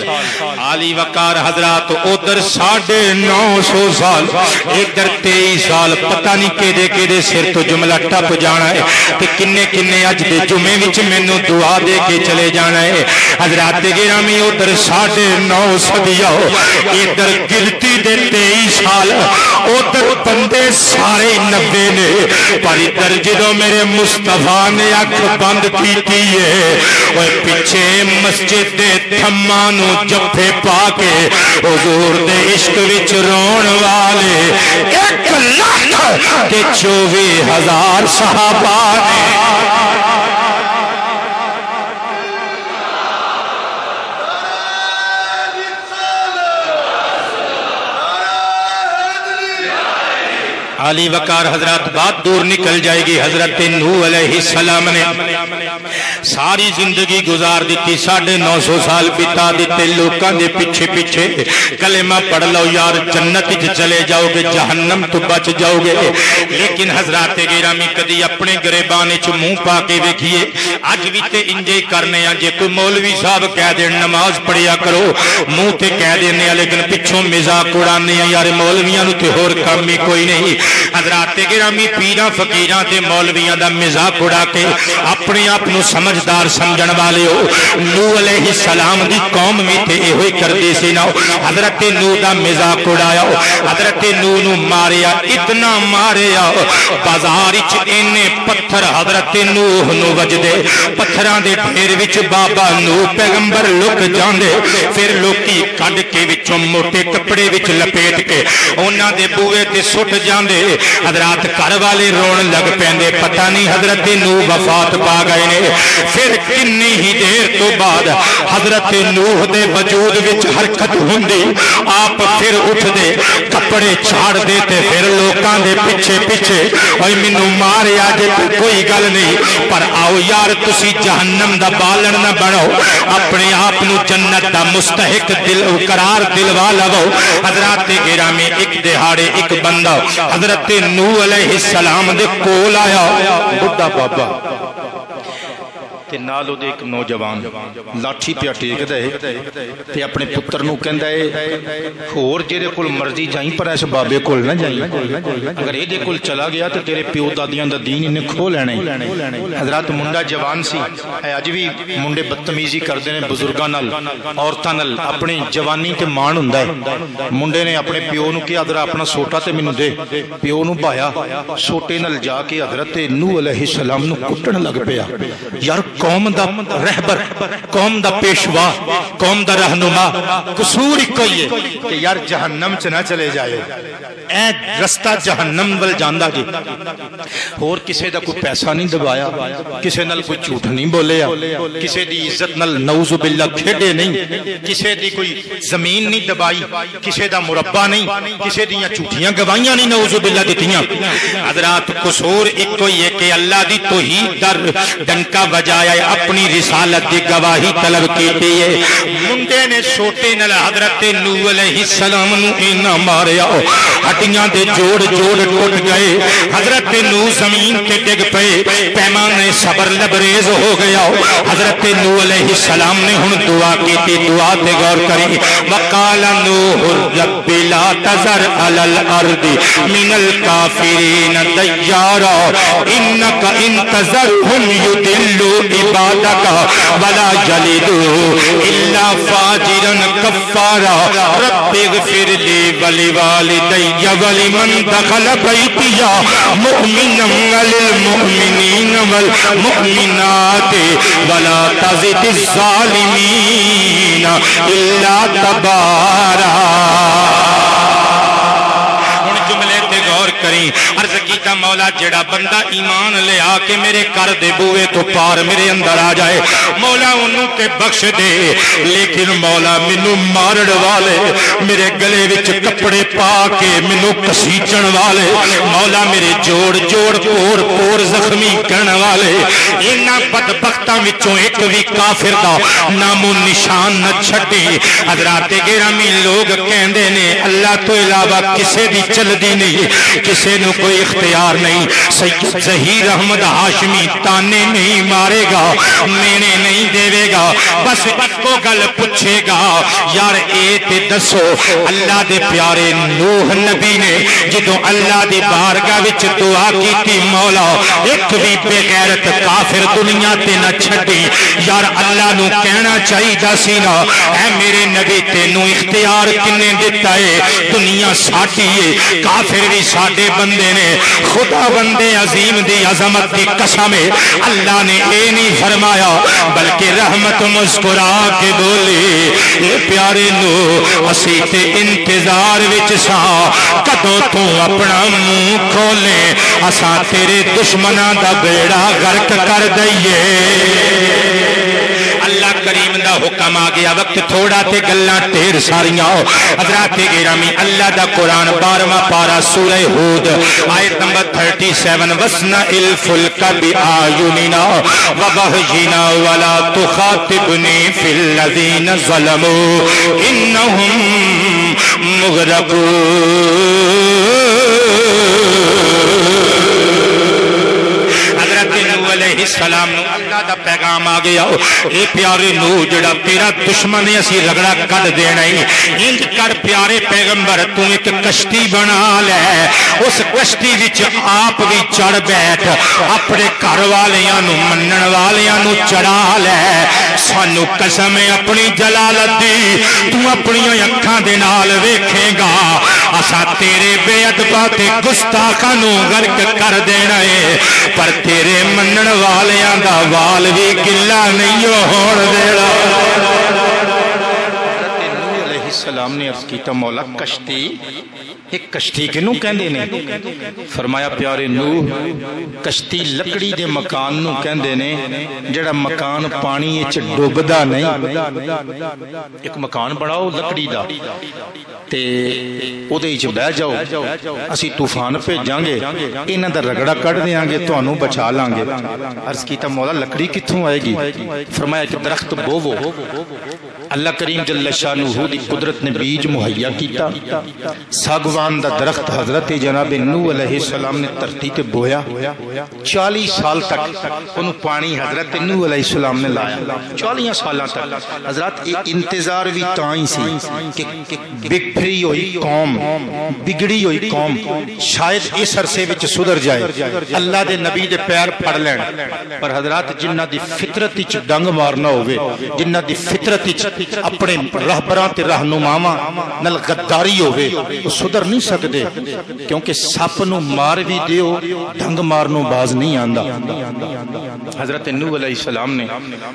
علی وقار حضرات ادھر 950 سال ادھر 23 سال پتہ نہیں کدے سر تو جملہ ٹپ جانا ہے تے کنے کنے اج دے جمعے وچ مینوں دعا دے کے چلے جانا ہے حضرات گرامی ادھر 9.5 صدیاں ادھر گرتی دے 23 سال ادھر بندے سارے 90 نے پر ادھر جدوں میرے مصطفیٰ نے اکھ بند کیتی ہے اوے پیچھے مسجد دے تھمانو جفے پا کے حضور دے عشق وچ رون والے 1,24,000 صحابہ نے علی وقار حضرات بات دور نکل جائے گی حضرت نوح علیہ السلام نے ساری زندگی گزار دیتی 950 سال بتا دیتے لوکاں دے پیچھے پیچھے کلمہ پڑھ لو یار جنت وچ چلے جاؤ گے جہنم تو بچ جاؤ گے لیکن حضرات گرامی کدی اپنے گریبان وچ منہ پا کے ویکھیے اج وی تے انجے کرنے آ جے کوئی مولوی صاحب کہہ دے نماز پڑھیا کرو منہ تے کہہ دینے آ لیکن پچھوں مذاق اڑانے آ یار مولویاں نو تے ہور کام ہی کوئی نہیں حضرات گرامی پیراں فقیراں تے مولویاں دا مذاق اڑا کے اپنے آپ نو سمجھدار سمجھن والے ہو نوح علیہ السلام دی قوم وی تے ایہی کردی سی نا حضرت نوح دا مذاق اڑایا حضرت نوح نو ماریا اتنا ماریا بازار وچ اینے پتھر حضرت نوح نو وجدے پتھراں دے ڈھیر وچ بابا نوح پیغمبر لک جاندے پھر لوکی کڈ کے وچوں موٹے کپڑے وچ لپیٹ کے انہاں دے بوئے تے سٹ جاندے حضرات گھر والے رون لگ پیندے پتہ نہیں حضرت نوح وفات پا گئے نے پھر کنی ہی دیر تو بعد حضرت نوح دے وجود وچ حرکت ہوندی آپ پھر اٹھ دے کپڑے چھاڑ دیتے پھر لوکاں دے پیچھے پیچھے اوے مینوں ماریا جے کوئی گل نہیں پر آؤ یار تسی جہنم دا بالن نہ بنو اپنے آپ نو جنت دا مستحق دل قرار دلوا لو حضرات گرامی ایک دہاڑے ایک بندہ حضرت نوح علیہ السلام دے کول آیا بڑھا بابا تے نالو دے ایک نوجوان لاٹھی پیا ٹیک دے تے اپنے پتر نو کہندا ہے ہور جے کول مرضی جائیں پر اس بابے کول نہ جائیں اگر اے دے کول چلا گیا تے تیرے پیو دادیاں دا دین انہیں کھو لینے حضرات منڈا جوان سی اے اج وی منڈے بدتمیزی کردے نے بزرگاں نال عورتاں نال اپنی جوانی تے مان ہوندا ہے منڈے نے اپنے پیو نو کہا ذرا اپنا سوٹا تے مینوں دے پیو نو بھایا سوٹے نال جا کے حضرت نوح علیہ السلام نو کٹن لگ پیا یار قوم دا رہبر قوم دا پیشوا قوم دا رہنما قصور ہی کوئی ہے کہ یار جہنم چ نہ چلے جائے اے رستہ جہنم ول جاندا جی اور کسے دا کوئی پیسہ نہیں دبایا کسے نال کوئی جھوٹ نہیں بولیا کسے دی عزت نال نعوذ باللہ کھیڈے نہیں کسے دی کوئی زمین نہیں دبائی کسے دا مربع نہیں کسے دیاں جھوٹیاں گواہیاں نہیں نعوذ باللہ دتیاں حضرات قصور ایک کوئی ہے کہ اللہ دی توحید در ڈنکا بجایا اپنی رسالت دی گواہی طلب کیتی ہے منڈے نے سوٹے نال حضرت نوح علیہ السلام نو اینا ماریا ہڈیاں دے جوڑ جوڑ ٹوٹ گئے حضرت نوح زمین تے ڈگ پئے پیمانے صبر لبریز ہو گیا حضرت نوح علیہ السلام نے ہن دعا کیتی دعا تے غور کری وقال نوح رب لا تذر علی الارض من الکافرین دیارا انک ان تذرهم یضلوا عبادك ولا يلدوا الا فاجرا كفارا رب اغفر لي ولوالدي ولمن دخل بيتي مؤمنا وللمؤمنين والمؤمنات ولا تزد الظالمين الا تبارا کری عرض کیتا مولا جڑا بندہ ایمان لے آ کے میرے گھر دے بوئے تو پار میرے اندر آ جائے مولا انہوں تے بخش دے لیکن مولا مینوں مارن والے میرے گلے وچ کپڑے پا کے مینوں کسیچن والے مولا میرے جوڑ جوڑ پور پور زخمی کرن والے انہاں بدبختاں وچوں ایک بھی کافر دا نام و نشان نہ چھڈے حضرات گرامی لوگ کہندے نے اللہ تو علاوہ کسے دی چلدی نہیں کسے نو کوئی اختیار نہیں سید ظہیر احمد ہاشمی تانے نہیں مارے گا مینے نہیں دے گا بس کو گل پوچھے گا یار اے تے دسو اللہ دے پیارے نوح نبی نے جدوں اللہ دی بارگاہ وچ دعا کیتی مولا ایک بھی بے غیرت کافر دنیا تے نہ چھڈی یار اللہ نو کہنا چاہیدا سی نا اے میرے نبی تینوں اختیار کنے دتا ہے دنیا ساڈی ہے کافر بھی ساڈے بندے نے خدا بندے عظیم دی عظمت دی قسم ہے اللہ نے اے نہیں فرمایا بلکہ رحمت مسکرا کے بولی اے پیارے نو اسی تے انتظار وچ سا کدوں تو اپنا منہ کھولے اساں تیرے دشمناں دا بیڑا غرق کر دئیے اللہ کریم دا حکم آ گیا وقت تھوڑا تے گلاں ڈھیر ساریاں حضرات گرامی اللہ دا قرآن 12واں پارہ سورہ ہود آیت نمبر 37 وَسْنَ الْفُلْكَ بِآیُنِنَا وَوَحْیِنَا وَلَا تُخَاطِبْنِی فِی الَّذِینَ ظَلَمُوا إِنَّهُمْ مُغْرَقُونَ علیہ السلام نو اللہ دا پیغام آ گیا اے پیارے نو جڑا تیرا دشمن ہے اسی رگڑا کڈ دینا ہی انج کر پیارے پیغمبر تو ایک کشتی بنا لے اس کشتی وچ آپ بھی چڑھ بیٹھ اپنے گھر والیاں نو منن والیاں نو چڑھا لے سانو قسم اپنی جلالت دی تو اپنی اکھاں دے نال ویکھے گا اسا تیرے بے ادبا تے گستاخاں نو غرق کر دینا ہے پر تیرے منن والیاں دا وال بھی گلا نہیں ہون دینا حضرت نوح علیہ السلام نے عرض کیتا مولا کشتی ایک کشتی کنوں کہندے نے فرمایا پیارے نوح کشتی لکڑی دے مکان نو کہندے نے جڑا مکان پانی وچ ڈوبدا نہیں ایک مکان بناؤ لکڑی دا تے او دے وچ بیٹھ جاؤ اسی طوفان بھیجاں گے انہاں دا رگڑا کڈ دیاں گے تانوں بچا لاں گے عرض کیتا مولا لکڑی کتھوں آئے گی فرمایا کہ درخت بوو اللہ کریم جل شانہ دی قدرت نے بیج مہیا کیتا ساگوان دا درخت حضرت جناب نوح علیہ السلام نے دھرتی تے بویا 40 سال تک انہوں پانی حضرت نوح علیہ السلام نے لایا 40 سالاں تک حضرات ایک انتظار بھی تائیں سی کہ بگڑی ہوئی قوم بگڑی ہوئی قوم شاید اس عرصے وچ سدھر جائے اللہ دے نبی دے پیر پھڑ لین پر حضرات جنہ دی فطرت وچ ڈنگ مارنا ہوئے جنہ دی فطرت وچ اپنے رہبراں تے رہنماواں نال غداری ہوئے وہ سدھر نہیں سکدے کیونکہ سپ نو مار بھی دیو ڈنگ مارنوں باز نہیں آندا حضرت نوح علیہ السلام نے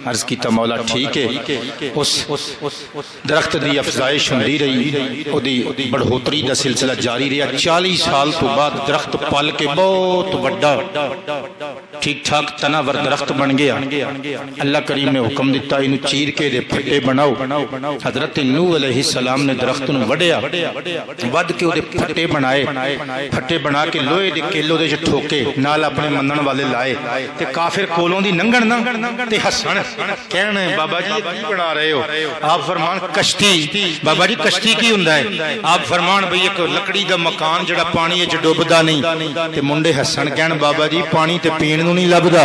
عرض کیتا مولا ٹھیک ہے اس درخت دی افزائش ہوندی رہی او دی بڑھوتری دا سلسلہ جاری رہا 40 سال تو بعد درخت پل کے بہت بڑا ٹھیک ٹھاک تناور درخت بن گیا اللہ کریم نے حکم دیتا انہوں چیر کے دے پھٹے بناؤ حضرت نوح علیہ السلام نے درخت نو وڈیا ود کے دے پھٹے بنائے پھٹے بنا کے لوہے دے کیلو دے ٹھوکے نال اپنے منن والے لائے تے کافر کولوں دی ننگن نا تے ہسن کہنے بابا جی کی بنا رہے ہو آپ فرمان کشتی بابا جی کشتی کی ہوندا ہے آپ فرمان بھئی ایک لکڑی دا مکان جڑا پانی وچ ڈوبدا نہیں تے منڈے ہسن کہن بابا جی پانی تے پین نو نہیں لبدا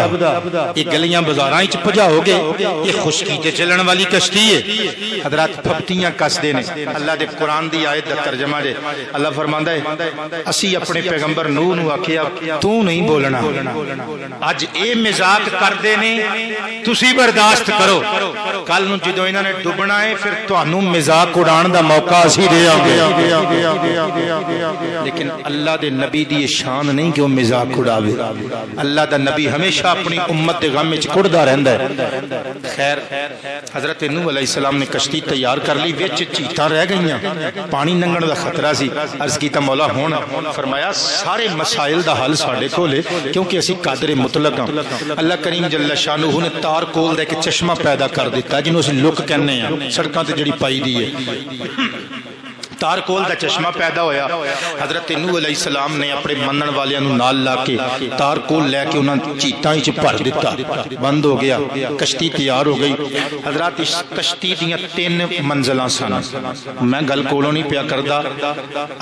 یہ گلیاں بازاراں وچ بھجاؤ گے یہ خشکی تے چلن والی کشتی ہے حضرات پھپتیاں کس دے نے اللہ دے قرآن دی آیت دا ترجمہ دے اللہ فرماندا ہے اسی اپنے پیغمبر نوح نو آکھیا تو نہیں بولنا اج اے مذاق کردے نے تسی برداشت کرو کل نو جدوں انہاں نے ڈوبنا ہے پھر تانوں مذاق اڑان دا موقع اسی دیاں گے لیکن اللہ دے نبی دی شان نہیں کہ وہ مذاق اڑاوے اللہ دا نبی ہمیشہ اپنی امت دے غم وچ کڑدا رہندا ہے خیر حضرت نوح علیہ السلام السلام نے کشتی تیار کر لی، وچ چیتاں رہ گئیاں، پانی لنگن دا خطرہ سی۔ عرض کیتا مولا ہون، فرمایا سارے مسائل دا حل ساڈے کولے کیونکہ اسی قادر مطلق ہاں۔ اللہ کریم جل شانہ نے تار کول دا ایک چشمہ پیدا کر دیتا جنوں اسی لک کہنے ہیں، سڑکاں تے جڑی پائی دی ہے، تار کول دا چشمہ پیدا ہویا۔ حضرت نوح علیہ السلام نے اپنے منن والیاں نوں نال لا کے تار کول لے کے انہاں چیتاں وچ بھر دتا، بند ہو گیا، کشتی تیار ہو گئی۔ حضرات اس کشتی دیاں 3 منزلاں سن، میں گل کولوں نہیں پیا کردا،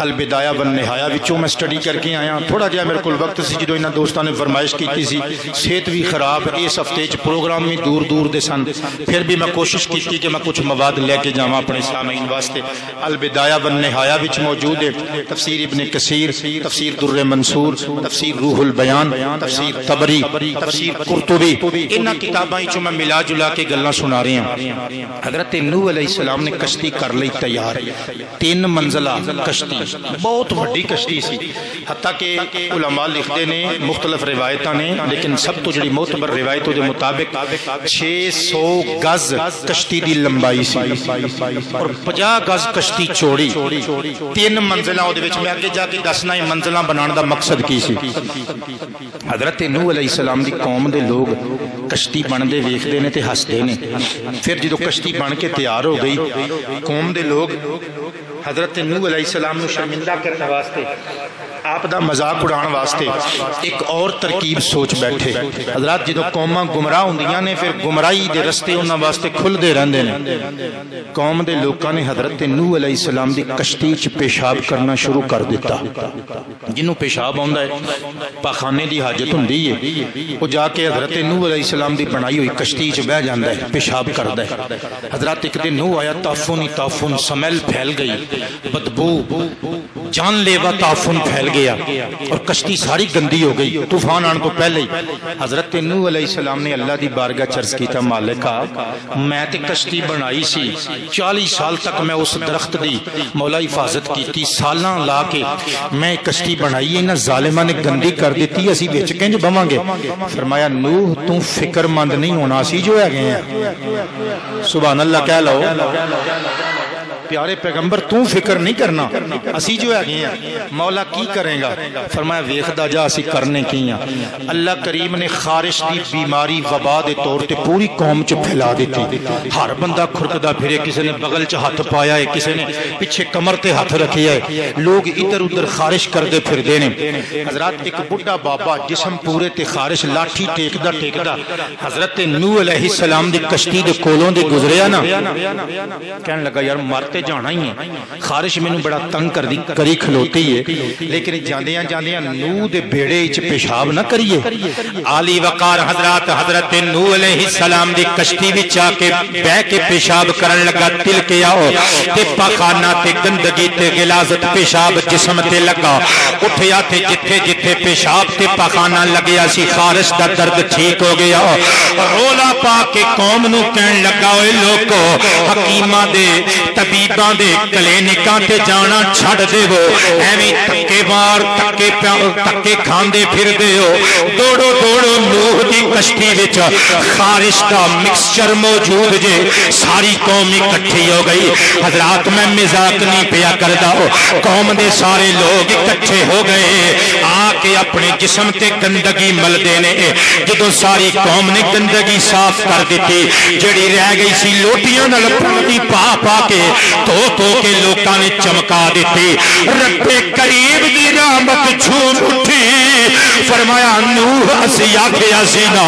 البدایہ والنہایہ وچوں میں سٹڈی کر کے آیا۔ تھوڑا جہا میرے کول وقت سی جدوں انہاں دوستاں نے فرمائش کیتی سی، صحت بھی خراب، اس ہفتے وچ پروگرام بھی دور دور دے سن، پھر بھی میں کوشش کیتی کہ میں کچھ مواد لے کے جاواں اپنے سامعین واسطے۔ البدایہ والنہایہ وچ موجود ہے تفسیر ابن کثیر، تفسیر در منصور، تفسیر روح البیان، تفسیر طبری، تفسیر قرطبی، انہاں کتاباں وچوں میں ملا جلا کے گلاں سنا رہا ہوں۔ حضرت نوح علیہ السلام نے کشتی کر لی تیار، 3 منزلہ کشتی، بہت بڑی کشتی سی، حتیٰ کہ علماء لکھتے نے مختلف روایتاں نے، لیکن سب تو جڑی معتبر روایتوں دے مطابق 600 گز کشتی دی لمبائی سی اور 50 گز کشتی چوڑی، 3 منزلہ دے وچ۔ میں اگے جا کے دسنا ہے منزلہ بنان دا مقصد کی سی۔ حضرت نوح علیہ السلام دی قوم دے لوگ کشتی بن دے ویکھدے نے تے ہسدے نے۔ پھر جدوں کشتی بن کے تیار ہو گئی، قوم دے لوگ حضرت نوح علیہ السلام نو شرمندہ کرنے واسطے، آپ دا مذاق اڑان واسطے ایک اور ترکیب سوچ بیٹھے۔ حضرات جدوں قوماں گمراہ ہوندیاں نے پھر گمراہی دے رستے انہاں واسطے کھلدے رہندے نے۔ قوم دے لوکاں نے حضرت نوح علیہ السلام دی کشتی وچ پیشاب کرنا شروع کر دیتا۔ جنوں پیشاب ہوندا ہے، پاخانے دی حاجت ہوندی ہے، وہ جا کے حضرت نوح علیہ السلام دی بنائی ہوئی کشتی وچ بیٹھ جاندا ہے، پیشاب کردا ہے۔ حضرات ایک دن نوح آیا، تعفن ہی تعفن، سمیل پھیل گئی، بدبو، جان لیوا تعفن پھیل گیا اور کشتی ساری گندی ہو گئی۔ طوفان آن تو پہلے ہی حضرت نوح علیہ السلام نے اللہ دی بارگاہ چرز کیتا، مالکا میں تے کشتی بنائی سی، 40 سال تک میں اس درخت دی مولا حفاظت کیتی، سالاں لا کے میں کشتی بنائی، انہاں ظالماں نے گندی کر دیتی، اسی وچ کنج بواں گے؟ فرمایا نوح تو فکر مند نہیں ہونا، اسی جو ہے گئے ہیں۔ سبحان اللہ کہہ لو، پیارے پیغمبر تو فکر نہیں کرنا، اسی جو ہے گئے ہیں، مولا کی کریں گا؟ فرمایا ویکھدا جا اسی کرنے کی ہیں۔ اللہ کریم نے خارش دی بیماری وبا دے طور تے پوری قوم چ پھیلا دیتی، ہر بندہ کھرکدا پھرے، کسی نے بغل چ ہاتھ پایا ہے، کسی نے پیچھے کمر تے ہاتھ رکھیا ہے، لوگ ادھر ادھر خارش کردے پھردے نے۔ حضرات ایک بڈھا بابا جسم پورے تے خارش، لاٹھی ٹیکدا ٹیکدا حضرت نوح علیہ السلام دی کشتی دے کولوں دے گزریا نا، کہنے لگا یار مرتے جانا ہی ہے، خارش میں بڑا تنگ کری کھلوتی ہے، لیکن جاندیاں جاندیاں نوح دے بیڑے وچ پیشاب نہ کریے۔ عالی وقار حضرات حضرت نوح علیہ السلام دی کشتی وچ آ کے بہ کے پیشاب کرن لگا، تل کے آؤ تے پاخانہ تے گندگی تے غلاظت پیشاب جسم تے لگا، اٹھیا تے جتھے جتھے پیشاب تے پاخانہ لگیا سی خارش دا درد ٹھیک ہو گیا، رولا پا کے قوم نو کہن لگا اوے لوکو حکیماں دے طبیباں دے کلینکاں تے جانا چھڑ دے ہو، ایویں تکے مار تکے کھاندے پھر دے ہو، دوڑو دوڑو نوح دی کشتی وچ خارش دا مکسچر موجود جے، ساری قوم اکٹھی ہو گئی۔ حضرات میں مزاق نہیں پیا کردا، قوم دے سارے لوگ اکٹھے ہو گئے، آ کے اپنے جسم تے گندگی ملدے نے۔ جدوں ساری قوم نے گندگی صاف کر دیتی، جڑی رہ گئی سی لوٹیاں نال پانی پا پا کے تو کے لوکاں نے چمکا دیتی، رب کریم دی رحمت جھوم اٹھی، فرمایا نوح اسی آکھیا سی نا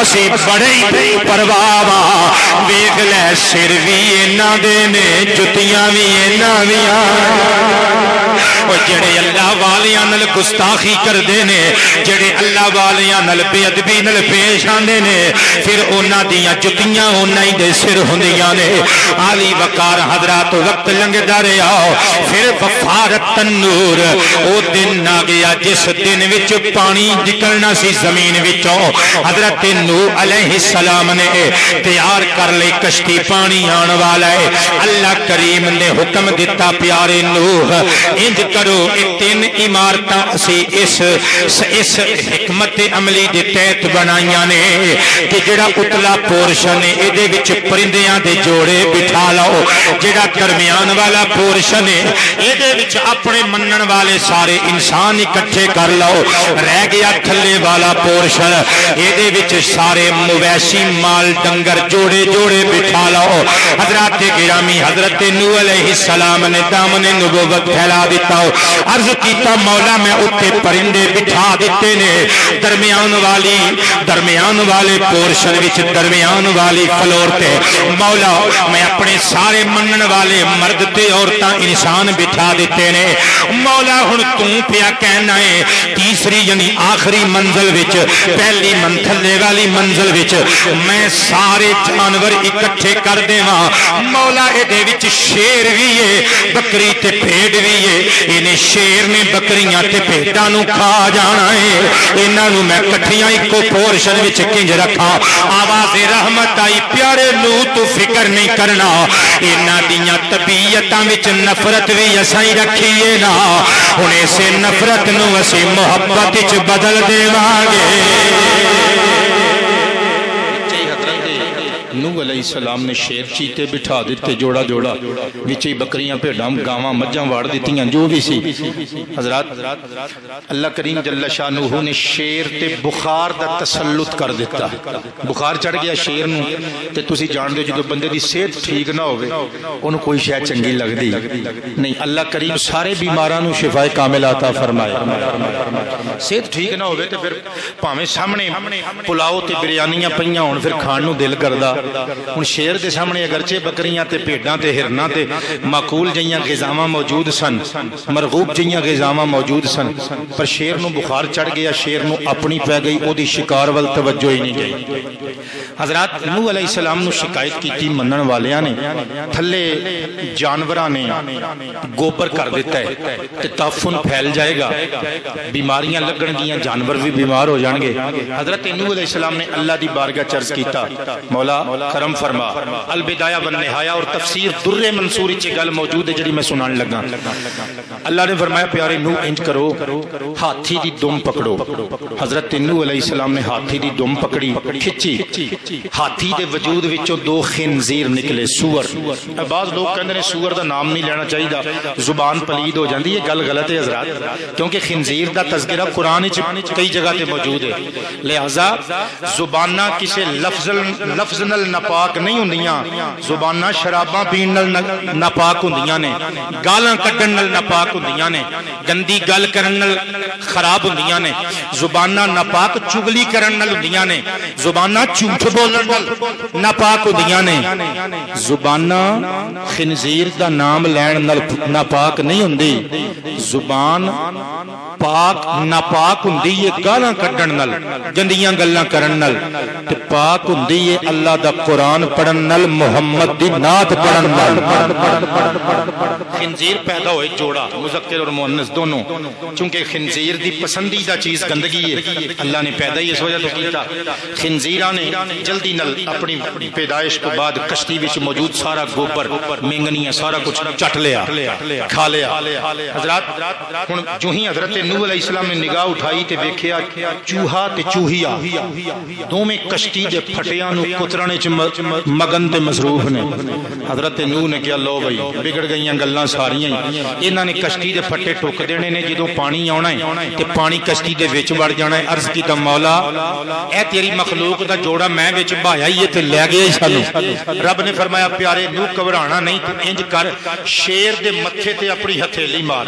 اسی بڑے ہی پرواہ، ویکھ لے سر وی انہاں دے نے جتیاں وی انہاں دیاں، او جڑے اللہ والیاں نال گستاخی کردے نے، جڑے اللہ والیاں نال بے ادبی نال پیش آندے نے، پھر انہاں دیاں جتیاں انہاں ہی دے سر ہوندیاں نے۔ عالی وقار حضرات وقت لنگدا رہیا، پھر وفارت تنور او دن آ گیا جس دن وچ پانی نکلنا سی زمین وچوں۔ حضرت نوح علیہ السلام نے تیار کر لی کشتی، پانی آن والا ہے، اللہ کریم نے حکم دیتا پیارے نوح انج کرو یہ تین عمارتاں اسی اس حکمت عملی دے تحت بنائیاں نے کہ جڑا اتلا پورشن ہے اے دے وچ پرندیاں دے جوڑے بٹھا لو، جڑا درمیان والا پورشن ہے اے دے وچ اپنے منن والے سارے انسان اکٹھے کر لو، رہ گیا تھلے والا پورشن اے دے وچ سارے مویشی مال ڈنگر جوڑے جوڑے بٹھا لو۔ حضرات گرامی حضرت نوح علیہ السلام نے دامن نبوت پھیلا دیتا ہو، عرض کیتا مولا میں اتے پرندے بٹھا دیتے نے درمیان والے پورشن وچ درمیان والی فلور تے مولا میں اپنے سارے منن والے مرد تے عورتاں انسان بٹھا دیتے نے۔ مولا ہن توں پیا کہنا ہے تیسری یعنی آخری منزل وچ پہلی تھلے والی منزل وچ میں سارے جانور اکٹھے کر دیواں۔ مولا اے دے وچ شیر بھی ہے بکری تے بھیڑ بھی ہے، انہیں شیر نے بکریاں تے بھیڑاں نو کھا جانا ہے، انہاں نو میں کٹھیاں ایکو پورشن وچ کنج رکھا۔ آواز رحمت آئی پیارے نو تو فکر نہیں کرنا، انہاں دیاں طبیعتاں وچ نفرت بھی اسائی رکھیے نا، انہیں سے نفرت نو اسی محبت وچ بدل دیواں گے۔ نوح علیہ السلام نے شیر چیتے بٹھا دیتے جوڑا جوڑا، وچے بکریاں بھیڑاں گاواں مجھاں واڑ دیتیاں جو بھی سی۔ حضرات اللہ کریم جل شانہ نے شیر تے بخار دا تسلط کر دیتا، بخار چڑھ گیا شیر نو تے تسی جان دے جدو بندے دی صحت ٹھیک نہ ہوئے انہوں کوئی شاید چنگی لگ دی نہیں، اللہ کریم سارے بیماراں نو شفاء کامل عطا فرمائے۔ صحت ٹھیک نہ ہوئے تے پھر پاویں سامنے پلاؤ تے بریانیاں پئیاں ہون پھر کھان نو دل کردا، ہن شیر دے سامنے اگرچہ بکریاں تے بھیڑاں تے ہرناں تے معقول جیاں غذاواں موجود سن، مرغوب جیاں غذاواں موجود سن، پر شیر نو بخار چڑھ گیا، شیر نو اپنی پہ گئی، او دی شکار ول توجہ ہی نہیں گئی۔ حضرات نوح علیہ السلام نو شکایت کیتی منن والیاں نے، تھلے جانوراں نے گوبر کر دیتا ہے تے تعفن پھیل جائے گا، بیماریاں لگن گیاں، جانور بھی بیمار ہو جان گے۔ حضرت نوح علیہ السلام نے اللہ دی بارگاہ چرز کیتا، مولا کرم فرما۔ البدایہ والنہایہ اور تفسیر در منصور چ گل موجود ہے جڑی میں سنان لگا۔ اللہ نے فرمایا پیارے نوح انج کرو ہاتھی دی دم پکڑو۔ حضرت نوح علیہ السلام نے ہاتھی دی دم پکڑی، کھچی، ہاتھی دے وجود وچوں دو خنزیر نکلے، سور۔ بعض لوگ کہندے نے سور دا نام نہیں لینا چاہیے، زبان پلید ہو جاندی ہے، گل غلط ہے حضرات، کیونکہ خنزیر دا تذکرہ قرآن وچ کئی جگہ تے موجود ہے، لہذا زباناں کسے لفظ نال ناپاک نہیں ہوندیاں، زباناں شراباں پین نال ناپاک ہوندیاں نے، گالاں کڈن نال ناپاک ہوندیاں نے، گندی گل کرن نال خراب ہوندیاں نے، زباناں ناپاک چغلی کرن نال ہوندیاں نے، زباناں جھوٹ بولن نال ناپاک ہوندیاں نے، زباناں خنزیر دا نام لین نال ناپاک نہیں ہوندی، زبان پاک ناپاک ہوندی ہے گالاں کڈن نال، گندیاں گلاں کرن نال، تے پاک ہوندی ہے اللہ دا قرآن پڑھن نال، محمد دی نعت پڑھن نال۔ خنزیر پیدا ہوئے جوڑا مذکر اور مؤنث دونوں، چونکہ خنزیر دی پسندیدہ چیز گندگی ہے، اللہ نے پیدا ہی اس وجہ تو کیتا۔ خنزیراں نے جلدی نال اپنی پیدائش تو بعد کشتی وچ موجود سارا گوبر مینگنیاں سارا کچھ چٹ لیا، کھا لیا۔ حضرات ہن جو ہی حضرت نوح علیہ السلام نے نگاہ اٹھائی تے ویکھیا چوہا تے چوہیا دوویں کشتی دے پھٹیاں نو کترنے چ مگن تے مصروف نے۔ حضرت نوح نے کہا لو بھائی بگڑ گئیاں گلاں ساریاں ہی، انہاں نے کشتی دے پھٹے ٹک دینے نے، جدوں پانی آنا ہے تے پانی کشتی دے وچ وڑ جانا ہے۔ عرض کیتا مولا اے تیری مخلوق دا جوڑا میں وچ بہایا ہی تے لے گیا ہی سانو۔ رب نے فرمایا پیارے نوح گھبرانا نہیں، تو انج کر شیر دے متھے تے اپنی ہتھیلی مار۔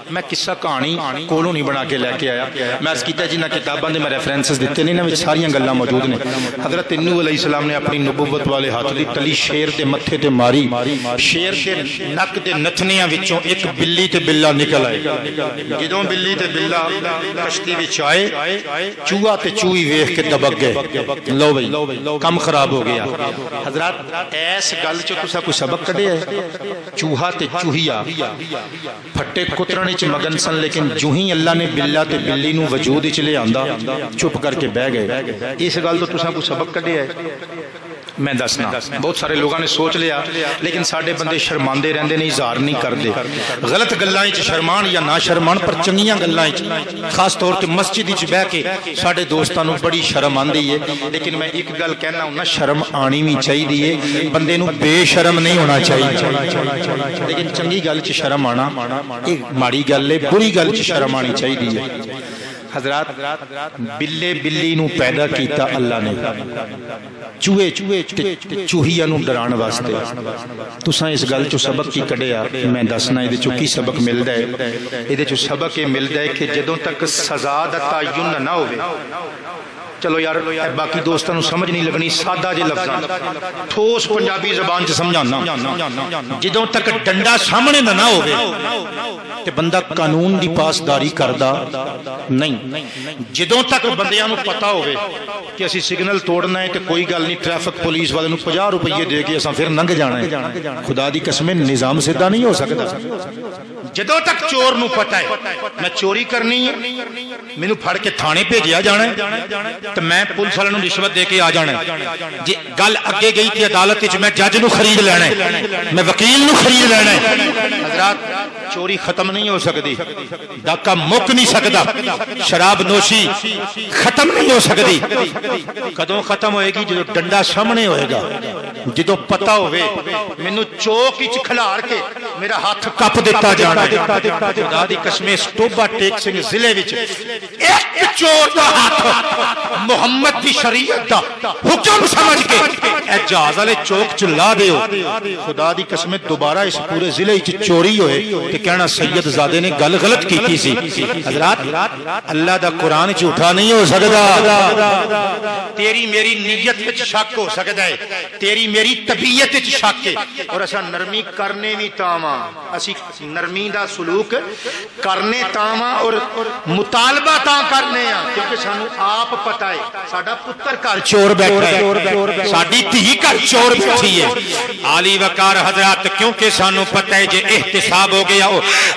میں قصہ کہانی کولوں نہیں بنا کے لے کے آیا، میں عرض کیتا جنہاں کتاباں دے میں ریفرنسز دتے نے، انہاں وچ ساریاں گلاں موجود نے۔ حضرت نوح علیہ السلام نے اپنی نبوت والے ہاتھ دی تلی شیر دے متھے تے ماری، شیر دے نک دے نتھنیاں وچوں ایک بلی تے بلا نکل آئے۔ جدوں بلی تے بلا کشتی وچ آئے چوہا تے چوہی ویکھ کے دبک گئے، لو بھائی کم خراب ہو گیا۔ حضرات ایس گل چ تساں کوئی سبق کڈیا ہے؟ چوہا تے چوہیا پھٹے کترنے چ مگن سن، لیکن جو ہی اللہ نے بلا تے بلی نو وجود وچ لے آندا چپ کر کے بہ گئے۔ اس گل تو تساں کوئی سبق کڈیا ہے؟ میں دسنا بہت سارے لوگوں نے سوچ لیا لیکن ساڈے بندے شرماندے رہندے نے اظہار نہیں کرتے غلط گلاں وچ شرمان یا نہ شرمان پر چنگیاں گلاں وچ خاص طور تے مسجد وچ بیٹھ کے ساڈے دوستاں نوں بڑی شرم آندی ہے لیکن میں ایک گل کہنا ہوں نا شرم آنی بھی چاہیے بندے نوں بے شرم نہیں ہونا چاہیے لیکن چنگی گل چ شرم آنا ایک ماڑی گل ہے بری گل چ شرم آنی چاہیے حضرات بلے بلی نو پیدا کیتا اللہ نے چوہے چوہیاں نو ڈران واسطے تساں اس گل چو سبق کی کڈیا میں دسنا اے چو کی سبق ملدا ہے اے چو سبق یہ ملدا ہے کہ جدوں تک سزا دا تعین نہ ہوے چلو یار باقی دوستاں نو سمجھ نہیں لگنی سادہ جے لفظاں ٹھوس پنجابی زبان چ سمجھانا جدوں تک ڈنڈا سامنے نہ ہوے تے بندہ قانون دی پاسداری کردا نہیں جدوں تک بندیاں نو پتہ ہوے کہ اسی سگنل توڑنا ہے تے کوئی گل نہیں ٹریفک پولیس والے نو 50 روپے دے کے اساں پھر لنگھ جانا ہے خدا دی قسم نظام سیدھا نہیں ہو سکدا جدوں تک چور نو پتہ ہے میں چوری کرنی ہے مینوں پھڑ کے تھانے بھیجیا جانا ہے تے میں پولیس والے نو رشوت دے کے آ جانا ہے جے گل اگے گئی تے عدالت وچ میں جج نو خرید لینا ہے میں وکیل نو خرید لینا ہے حضرات چوری ختم نہیں ہو سکتی ڈاکہ مک نہیں سکتا شراب نوشی ختم نہیں ہو سکتی کدوں ختم ہوئے گی جدو ڈنڈا سامنے ہوئے گا جدو پتہ ہوئے مینوں چوک وچ کھلار کے میرا ہاتھ کپ دیتا جانا ہے خدا دی قسم ٹوبہ ٹیک سنگھ ضلع وچ ایک چور دا ہاتھ محمد دی شریعت دا حکم سمجھ کے اے جہاز والے چوک چ لا دیو خدا دی قسم دوبارہ اس پورے ضلع وچ چوری ہوئے تے کہنا سید زادے نے گل غلط کیتی سی حضرات اللہ دا قرآن جھوٹا نہیں ہو سکدا تیری میری نیت وچ شک ہو سکدا ہے تیری میری طبیعت وچ شک ہے اور اساں نرمی کرنے وی تاواں اسی نرمی دا سلوک کرنے تاواں اور مطالبہ تا کرنے ہاں کیونکہ سانو آپ پتہ ہے ساڈا پتر گھر چور بیٹھا ہے ساڈی دھی گھر چور بیٹھی ہے عالی وقار حضرات کیونکہ سانو پتہ ہے جے احتساب ہو گیا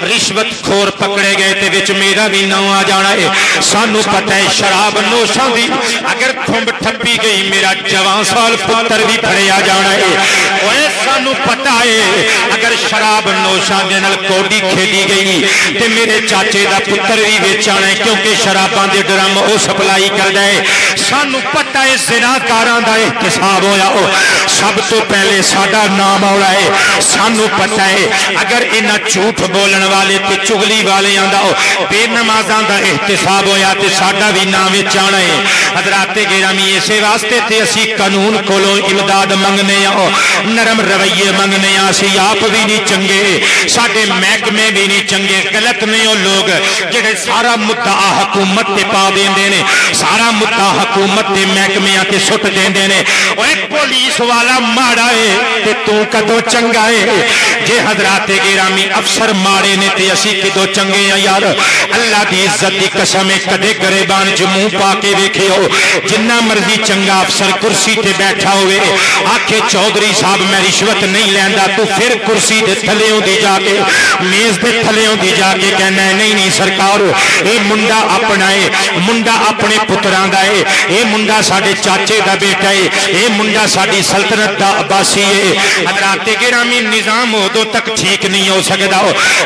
رشوت خور پکڑے گئے تے وچ میرا بھی نام آ جانا ہے سانو پتہ ہے شراب نوشاں دی اگر کھمب ٹھپی گئی میرا جوان سال پتر بھی پھڑے آ جانا ہے اوے سانو پتہ ہے اگر شراب نوشاں دے نال کوڈی کھیڈی گئی تے میرے چاچے دا پتر بھی وچ آنا ہے کیونکہ شراباں دے ڈرم او سپلائی کردا ہے سانو پتہ ہے زناکاراں دا احتساب ہویا سب تو پہلے ساڈا نام آولا ہے سانو پتہ ہے اگر انہاں جھوٹ بولن والے تے چغلی والے آندا بے نمازاں دا احتساب ہویا تے ساڈا بھی نام وچ آنا ہے حضرات گرامی اسے واسطے تے اسی قانون کولوں امداد منگنے ہاں نرم رویے منگنے ہاں اسی آپ بھی نہیں چنگے ساڈے محکمے بھی نہیں چنگے غلط نہیں ہو لوگ جڑے سارا مدعا حکومت تے پا دیندے نے سارا مدعا حکومت تے محکمیاں تے سٹ دیندے نے اوے پولیس والا ماڑا ہے تے تو کدو چنگا ہے جے حضرات گرامی افسر ماڑے نے تے اسی کدو چنگے ہیں یار اللہ دی عزت دی قسم کدے گریبان چ منہ پا کے ویکھیو جنہ مرضی چنگا افسر کرسی تے بیٹھا ہوئے آکھے چودھری صاحب میں رشوت نہیں لیندا تو پھر کرسی دے تھلیوں دی جا کے میز دے تھلیوں دی جا کے کہنا ہے نہیں سرکار اے منڈا اپنا ہے منڈا اپنے پتراں دا ہے اے منڈا ساڈے چاچے دا بیٹا ہے اے منڈا ساڈی سلطنت دا عباسی ہے حضرات گرامی نظام ادو تک ٹھیک نہیں ہو سکدا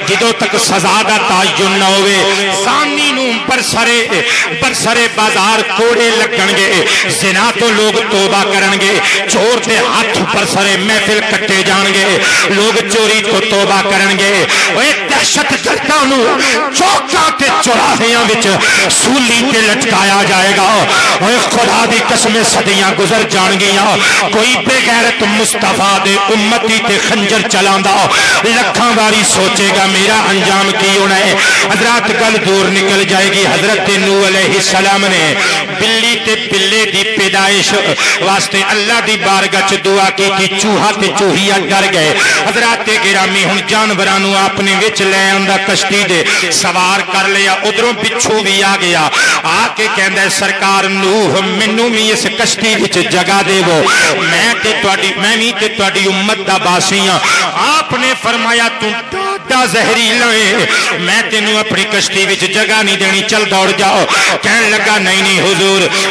جدوں تک سزا دا تعین نہ ہوئے زانی نو برسرے بازار کوڑے لگن گے زنا تو لوگ توبہ کرن گے چور دے ہاتھ برسرے محفل کٹے جان گے لوگ چوری تو توبہ کرن گے اوے دہشت گرداں نو چوکاں تے چوراہیاں وچ سولی تے لٹکایا جائے گا اوے خدا دی قسم صدیاں گزر جان گیاں کوئی بے غیرت مصطفیٰ دے امتی تے خنجر چلاندا لکھاں باری سوچے گا میرا انجام کی ہونا ہے حضرات گل دور نکل جائے گی حضرت نوح علیہ السلام نے بلی تے بلے دی پیدائش واسطے اللہ دی بارگاہ چ دعا کی چوہا تے چوہیا ڈر گئے حضرات گرامی ہن جانوراں نو اپنے وچ لے آندا کشتی دے سوار کر لیا ادھروں پچھوں بھی آ گیا آ کے کہندا ہے سرکار نوح مینوں بھی اس کشتی وچ جگہ دیو میں بھی تے تہاڈی امت دا باسی ہاں آپ نے فرمایا تو ڈاڈا زہریلا ہے میں تینوں اپنی کشتی وچ جگہ نہیں دینی چل دوڑ جاؤ کہن لگا نہیں حضور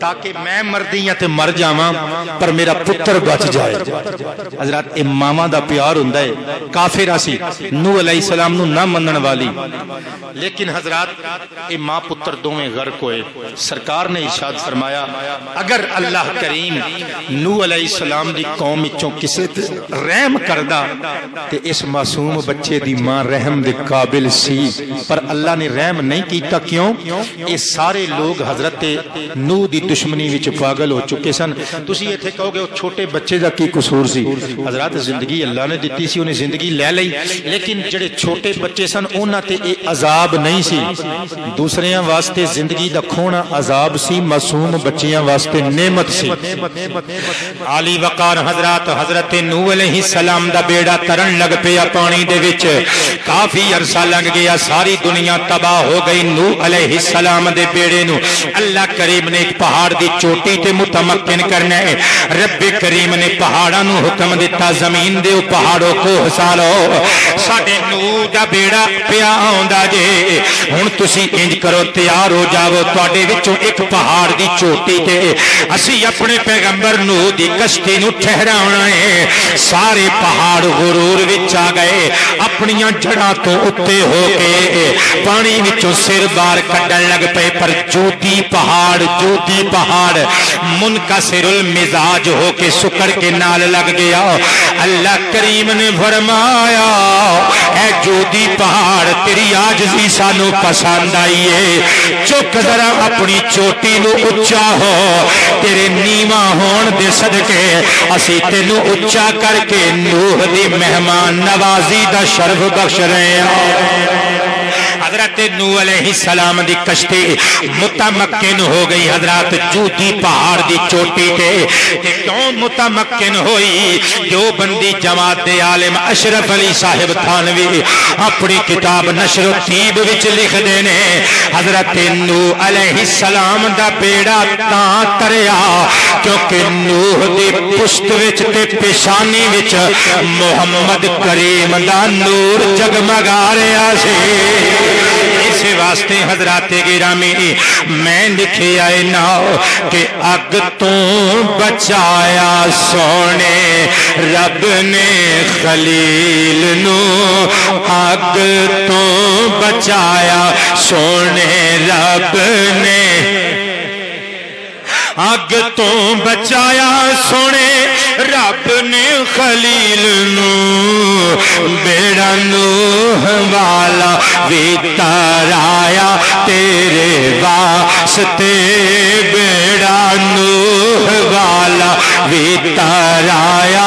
تاکہ میں مردیاں تے مر جاواں پر میرا پتر بچ جائے. حضرات اے ماواں دا پیار ہوندا ہے. کافر سی نوح علیہ السلام نو نہ منن والی, لیکن حضرات اے ماں پتر دوویں غرق ہوئے. سرکار نے ارشاد فرمایا اگر اللہ کریم نوح علیہ السلام دی قوم وچوں کسے تے رحم کردا تے اس معصوم بچے دی ماں رحم دے قابل سی, پر اللہ نے رحم نہیں کیتا. کیوں؟ یہ سارے لوگ حضرت نوح دی دشمنی وچ پاگل ہو چکے سن. تسی ایتھے کہو گے وہ چھوٹے بچے دا کی قصور سی؟ حضرات زندگی اللہ نے دتی سی, انہیں زندگی لے لئی, لیکن جڑے چھوٹے بچے سن انہاں تے اے عذاب نہیں سی. دوسریاں واسطے زندگی دا کھونا عذاب سی, معصوم بچیاں واسطے نعمت سی. عالی وقار حضرات حضرت نوح علیہ السلام دا بیڑا ترن لگ پیا پانی دے وچ. کافی عرصہ لگ گیا, ساری دنیا تباہ ہو گئی. نوح علیہ السلام دے بیڑے نو اللہ کریم نے ایک پہاڑ دی چوٹی تے متمکن کرنا ہے. رب کریم نے پہاڑاں نو حکم دیتا زمین دے پہاڑوں کو ہسالو. ساڈے نوح دا بیڑا پیا آوندا جے, ہن تسی انج کرو تیار ہو جاؤ, تواڈے وچوں ایک پہاڑ دی چوٹی تے اسی اپنے پیغمبر نوح دی کشتی نو ٹھہراونا ہے. سارے پہاڑ غرور وچ آ گئے, اپنیاں جڑاں تو اتے ہو کے پانی وچوں سر بار کڈن لگ پے, پر جودی پہاڑ منکسر المزاج ہو کے سکڑ کے نال لگ گیا. اللہ کریم نے فرمایا اے جودی پہاڑ تیری عاجزی سانو پسند آئی ہے, چک ذرا اپنی چوٹی نو اچا ہو, تیرے نیواں ہون دے صدقے اسی تینو اچا کر کے نوح دی مہمان نوازی دا شرف بخش رہے ہیں. حضرت نوح علیہ السلام دی کشتی متمکن ہو گئی. حضرات جودی پہاڑ دی چوٹی تے کیوں متمکن ہوئی؟ جو بندی جماعت دے عالم اشرف علی صاحب تھانوی اپنی کتاب نشر الطیب وچ لکھ دینے حضرت نوح علیہ السلام دا بیڑا تاں تریا کیونکہ نوح دی پشت وچ تے پیشانی وچ محمد کریم دا نور جگمگا رہا سی. اس واسطے حضرات گرامی میں لکھے آئے نا کہ اگ تو بچایا سونے رب نے خلیل نو, اگ تو بچایا سونے رب نے, اگ تو بچایا سونے رب نے خلیل نو, بیڑا نوح والا بھی ترایا تیرے واسطے, بیڑا نوح والا بھی ترایا.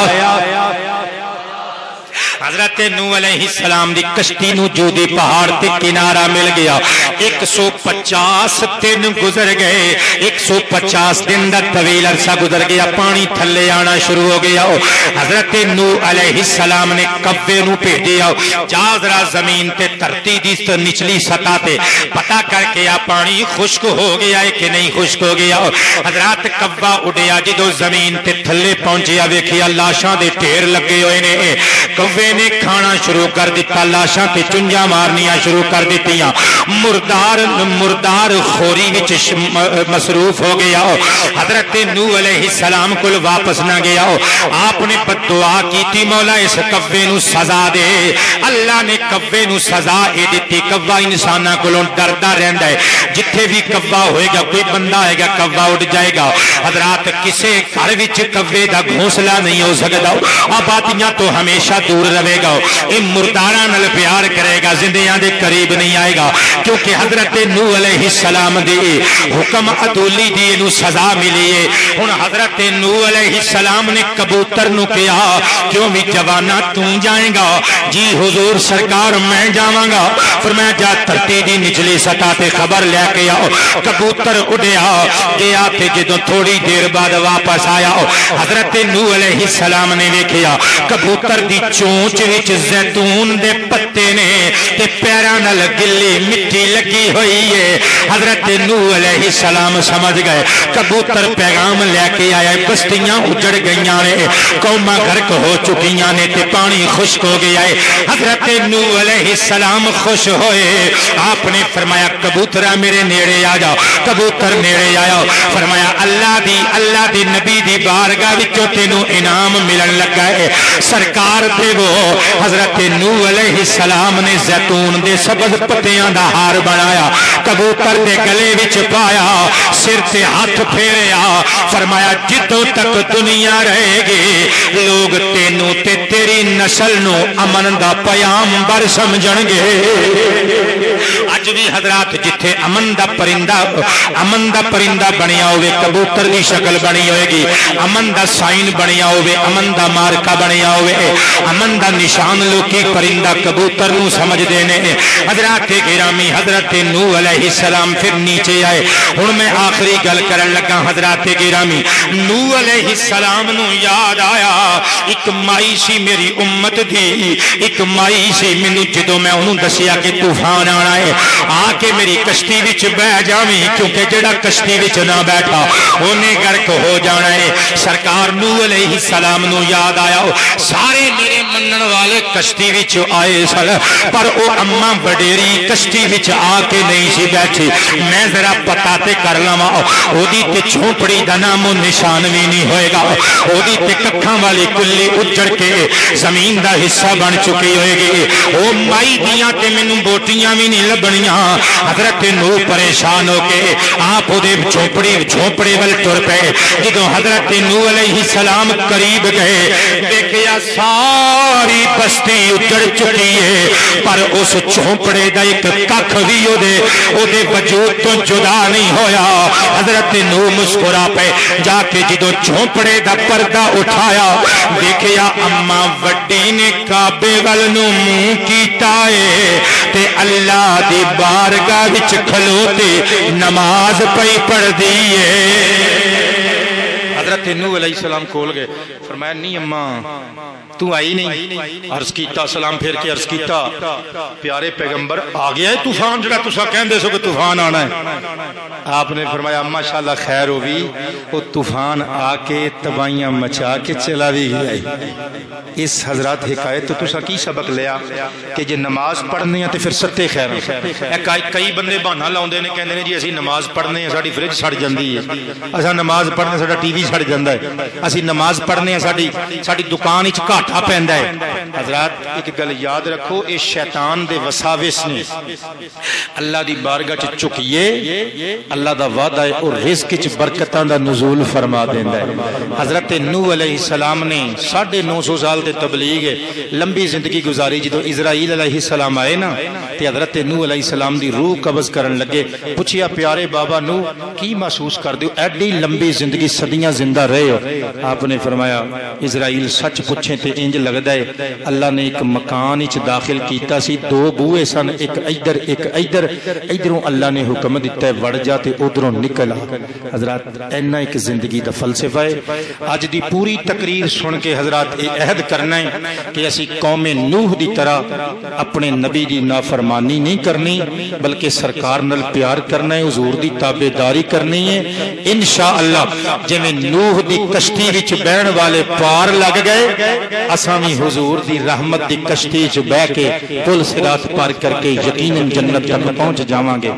حضرت نوح علیہ السلام دی کشتی نو جودی پہاڑ تے کنارہ مل گیا. 150 دن گزر گئے, 150 دن دا طویل عرصہ گزر گیا, پانی تھلے آنا شروع ہو گیا. حضرت نوح علیہ السلام نے کبے نو بھیجیا, جا ذرا زمین تے دھرتی دی نچلی سطح تے پتہ کر کے آ پانی خشک ہو گیا ہے کہ نہیں خشک ہو گیا. حضرات کبا اڈیا, جدو زمین تے تھلے پہنچیا ویکھیا لاشاں دے ڈھیر لگے ہوئے نے. کبے نے کھانا شروع کر دیتا, لاشاں تے چنجاں مارنیاں شروع کر دیتیاں, مردار خوری وچ مصروف ہو گیا. حضرت نوح علیہ السلام کول واپس نہ گیا. آپ نے بددعا کیتی مولا اس کبے نو سزا دے. اللہ نے کبے نو سزا اے دتی, کبا انساناں کولوں ڈردا رہندا ہے, جتھے بھی کبا ہوئے گا کوئی بندہ آئے گا کبا اڑ جائے گا. حضرات کسے گھر وچ کبے دا گھونسلا نہیں ہو سکدا, آبادیاں تو ہمیشہ دور رہے گا. یہ مرداراں نال پیار کرے گا, زندیاں دے قریب نہیں آئے گا, کیونکہ حضرت نوح علیہ السلام دی حکم عدولی دی نو سزا ملی ہے. ہن حضرت نوح علیہ السلام نے کبوتر نو کہا کیوں بھی جوانا تو جائے گا؟ جی حضور سرکار میں جاواں گا. فرمایا جا دھرتی دی نچلی سطح تے خبر لے کے آؤ. کبوتر اڑیا گیا تے جدوں تھوڑی دیر بعد واپس آیا, حضرت نوح علیہ السلام نے ویکھیا کبوتر دی چونچ وچ زیتون دے پتے نے تے پیراں نال گلی مٹی لگی ہوئی ہے. حضرت نوح علیہ السلام سمجھ گئے کبوتر پیغام لے کے آیا, بستیاں اجڑ گئیاں نے, قوماں غرق ہو چکیاں نے تے پانی خشک ہو گیا ہے. حضرت نوح علیہ السلام خوش ہوئے, آپ نے فرمایا کبوترا میرے نیڑے آ جاؤ. کبوتر نیڑے آیا, فرمایا اللہ دی نبی دی بارگاہ وچوں تینوں انعام ملن لگا ہے. سرکار دے وہ حضرت نوح علیہ السلام نے زیتون دے سبز پتیاں دا ہار بنایا, کبوتر دے گلے وچ پایا, سر تے ہاتھ پھیریا, فرمایا جدوں تک دنیا رہے گی لوگ تینوں تے تیری نسل نو امن دا پیامبر سمجھن گے. اج بھی حضرات جتھے امن دا پرندہ بنیا ہوئے, کبوتر دی شکل بنی ہوئے گی, امن دا سائن بنیا ہوئے, امن دا مارکا بنیا ہوئے, امن دا نشان لوکی پرندہ کبوتر نو سمجھ دینے. حضرات گرامی حضرت نوح علیہ السلام پھر نیچے آئے. ہن میں آخری گل کرن لگا. حضرات گرامی نوح علیہ السلام نو یاد آیا ایک مائی سی میری امت دی, ایک مائی سی مینوں جدوں میں انہوں دسیا کہ طوفان آنا ہے آ کے میری کشتی وچ بہ جاویں, کیونکہ جڑا کشتی وچ نہ بیٹھا اونے غرق ہو جانا ہے. سرکار نوح علیہ السلام نو یاد آیا سارے میرے منن والے کشتی وچ آئے سن, پر او اماں وڈیری کشتی وچ آ کے نہیں سی بیٹھی. میں ذرا پتہ تے کر لواں او دی تے جھونپڑی دا نام و نشان بھی نہیں ہوئے گا, او دی تے ککھاں والی کلی اجڑ کے زمین دا حصہ بن چکی ہوئے گی. او مائی دیاں تے مینوں بوٹیاں بھی نہیں لبنیاں. حضرت نوح پریشان ہو کے آپ او دے جھونپڑے ول ٹر پئے. جدوں حضرت نوح علیہ السلام قریب گئے دیکھیا ساری بستی اجڑ چکی ہے, پر اس جھونپڑے دا ایک ککھ بھی او دے وجود تو جدا نہیں ہویا. حضرت نوح مسکرا پے, جا کے جدوں جھونپڑے دا پردہ اٹھایا دیکھیا اماں وڈی نے کعبے ول نو منہ کیتا ہے تے اللہ دی بارگاہ وچ کھلوتے نماز پئی پڑھ دی ہے. حضرت نوح علیہ السلام کھول گئے, فرمایا نہیں اماں تو آئی نہیں. عرض کیتا سلام پھیر کے عرض کیتا پیارے پیغمبر آ گیا ہے طوفان جڑا تساں کہندے سو کہ طوفان آنا ہے. آپ نے فرمایا ماشاءاللہ خیر ہوگی, وہ طوفان آ کے تباہیاں مچا کے چلا بھی گیا. اس حضرات حکایت تو تساں کی سبق لیا کہ جے نماز پڑھنے ہیں تے پھر ستے خیر. کئی بندے بہانہ لاؤندے نے کہندے نے جی اسی نماز پڑھنے ہیں ساڈی فریج سڑ جاندی ہے, اساں نماز پڑھنے ساڈا ٹی وی سڑ جاندا ہے, اسی نماز پڑھنے ہیں ساڈی دکان وچ گھاٹا پیندا ہے. حضرات ایک گل یاد رکھو, اے شیطان دے وساوس نے اللہ دی بارگاہ چ چکیے, اللہ دا وعدہ ہے اور رزق وچ برکتاں دا نزول فرما دیندا ہے. حضرت نوح علیہ السلام نے 950 سال تے تبلیغ لمبی زندگی گزاری. جدوں اسرائیل علیہ السلام آئے نا تے حضرت نوح علیہ السلام دی روح قبض کرن لگے. پوچھیا پیارے بابا نوح کی محسوس کر دیو, ایڈی لمبی زندگی صدیاں زندہ رہے ہو. آپ نے فرمایا اسرائیل سچ پوچھیں تے انج لگدا ہے اللہ نے ایک مکان وچ داخل کیتا سی, 2 بوئے سن, ایک ادھر ایک ادھر, ادھروں اللہ نے حکم دیتا ہے وڑ جا تے ادھروں نکل آ. حضرات اینا ایک زندگی دا فلسفہ ہے. اج دی پوری تقریر سن کے حضرات یہ عہد کرنا ہے کہ اسی قوم نوح دی طرح اپنے نبی دی نافرمانی نہیں کرنی, بلکہ سرکار نال پیار کرنا ہے, حضور دی تابعداری کرنی ہے. انشاءاللہ جویں نوح دی کشتی وچ بہن والے پار لگ گئے, اساں وی حضور دی رحمت دی کشتی وچ بہ کے پل صراط پار کر کے یقیناً جنت تک پہنچ جاواں گے.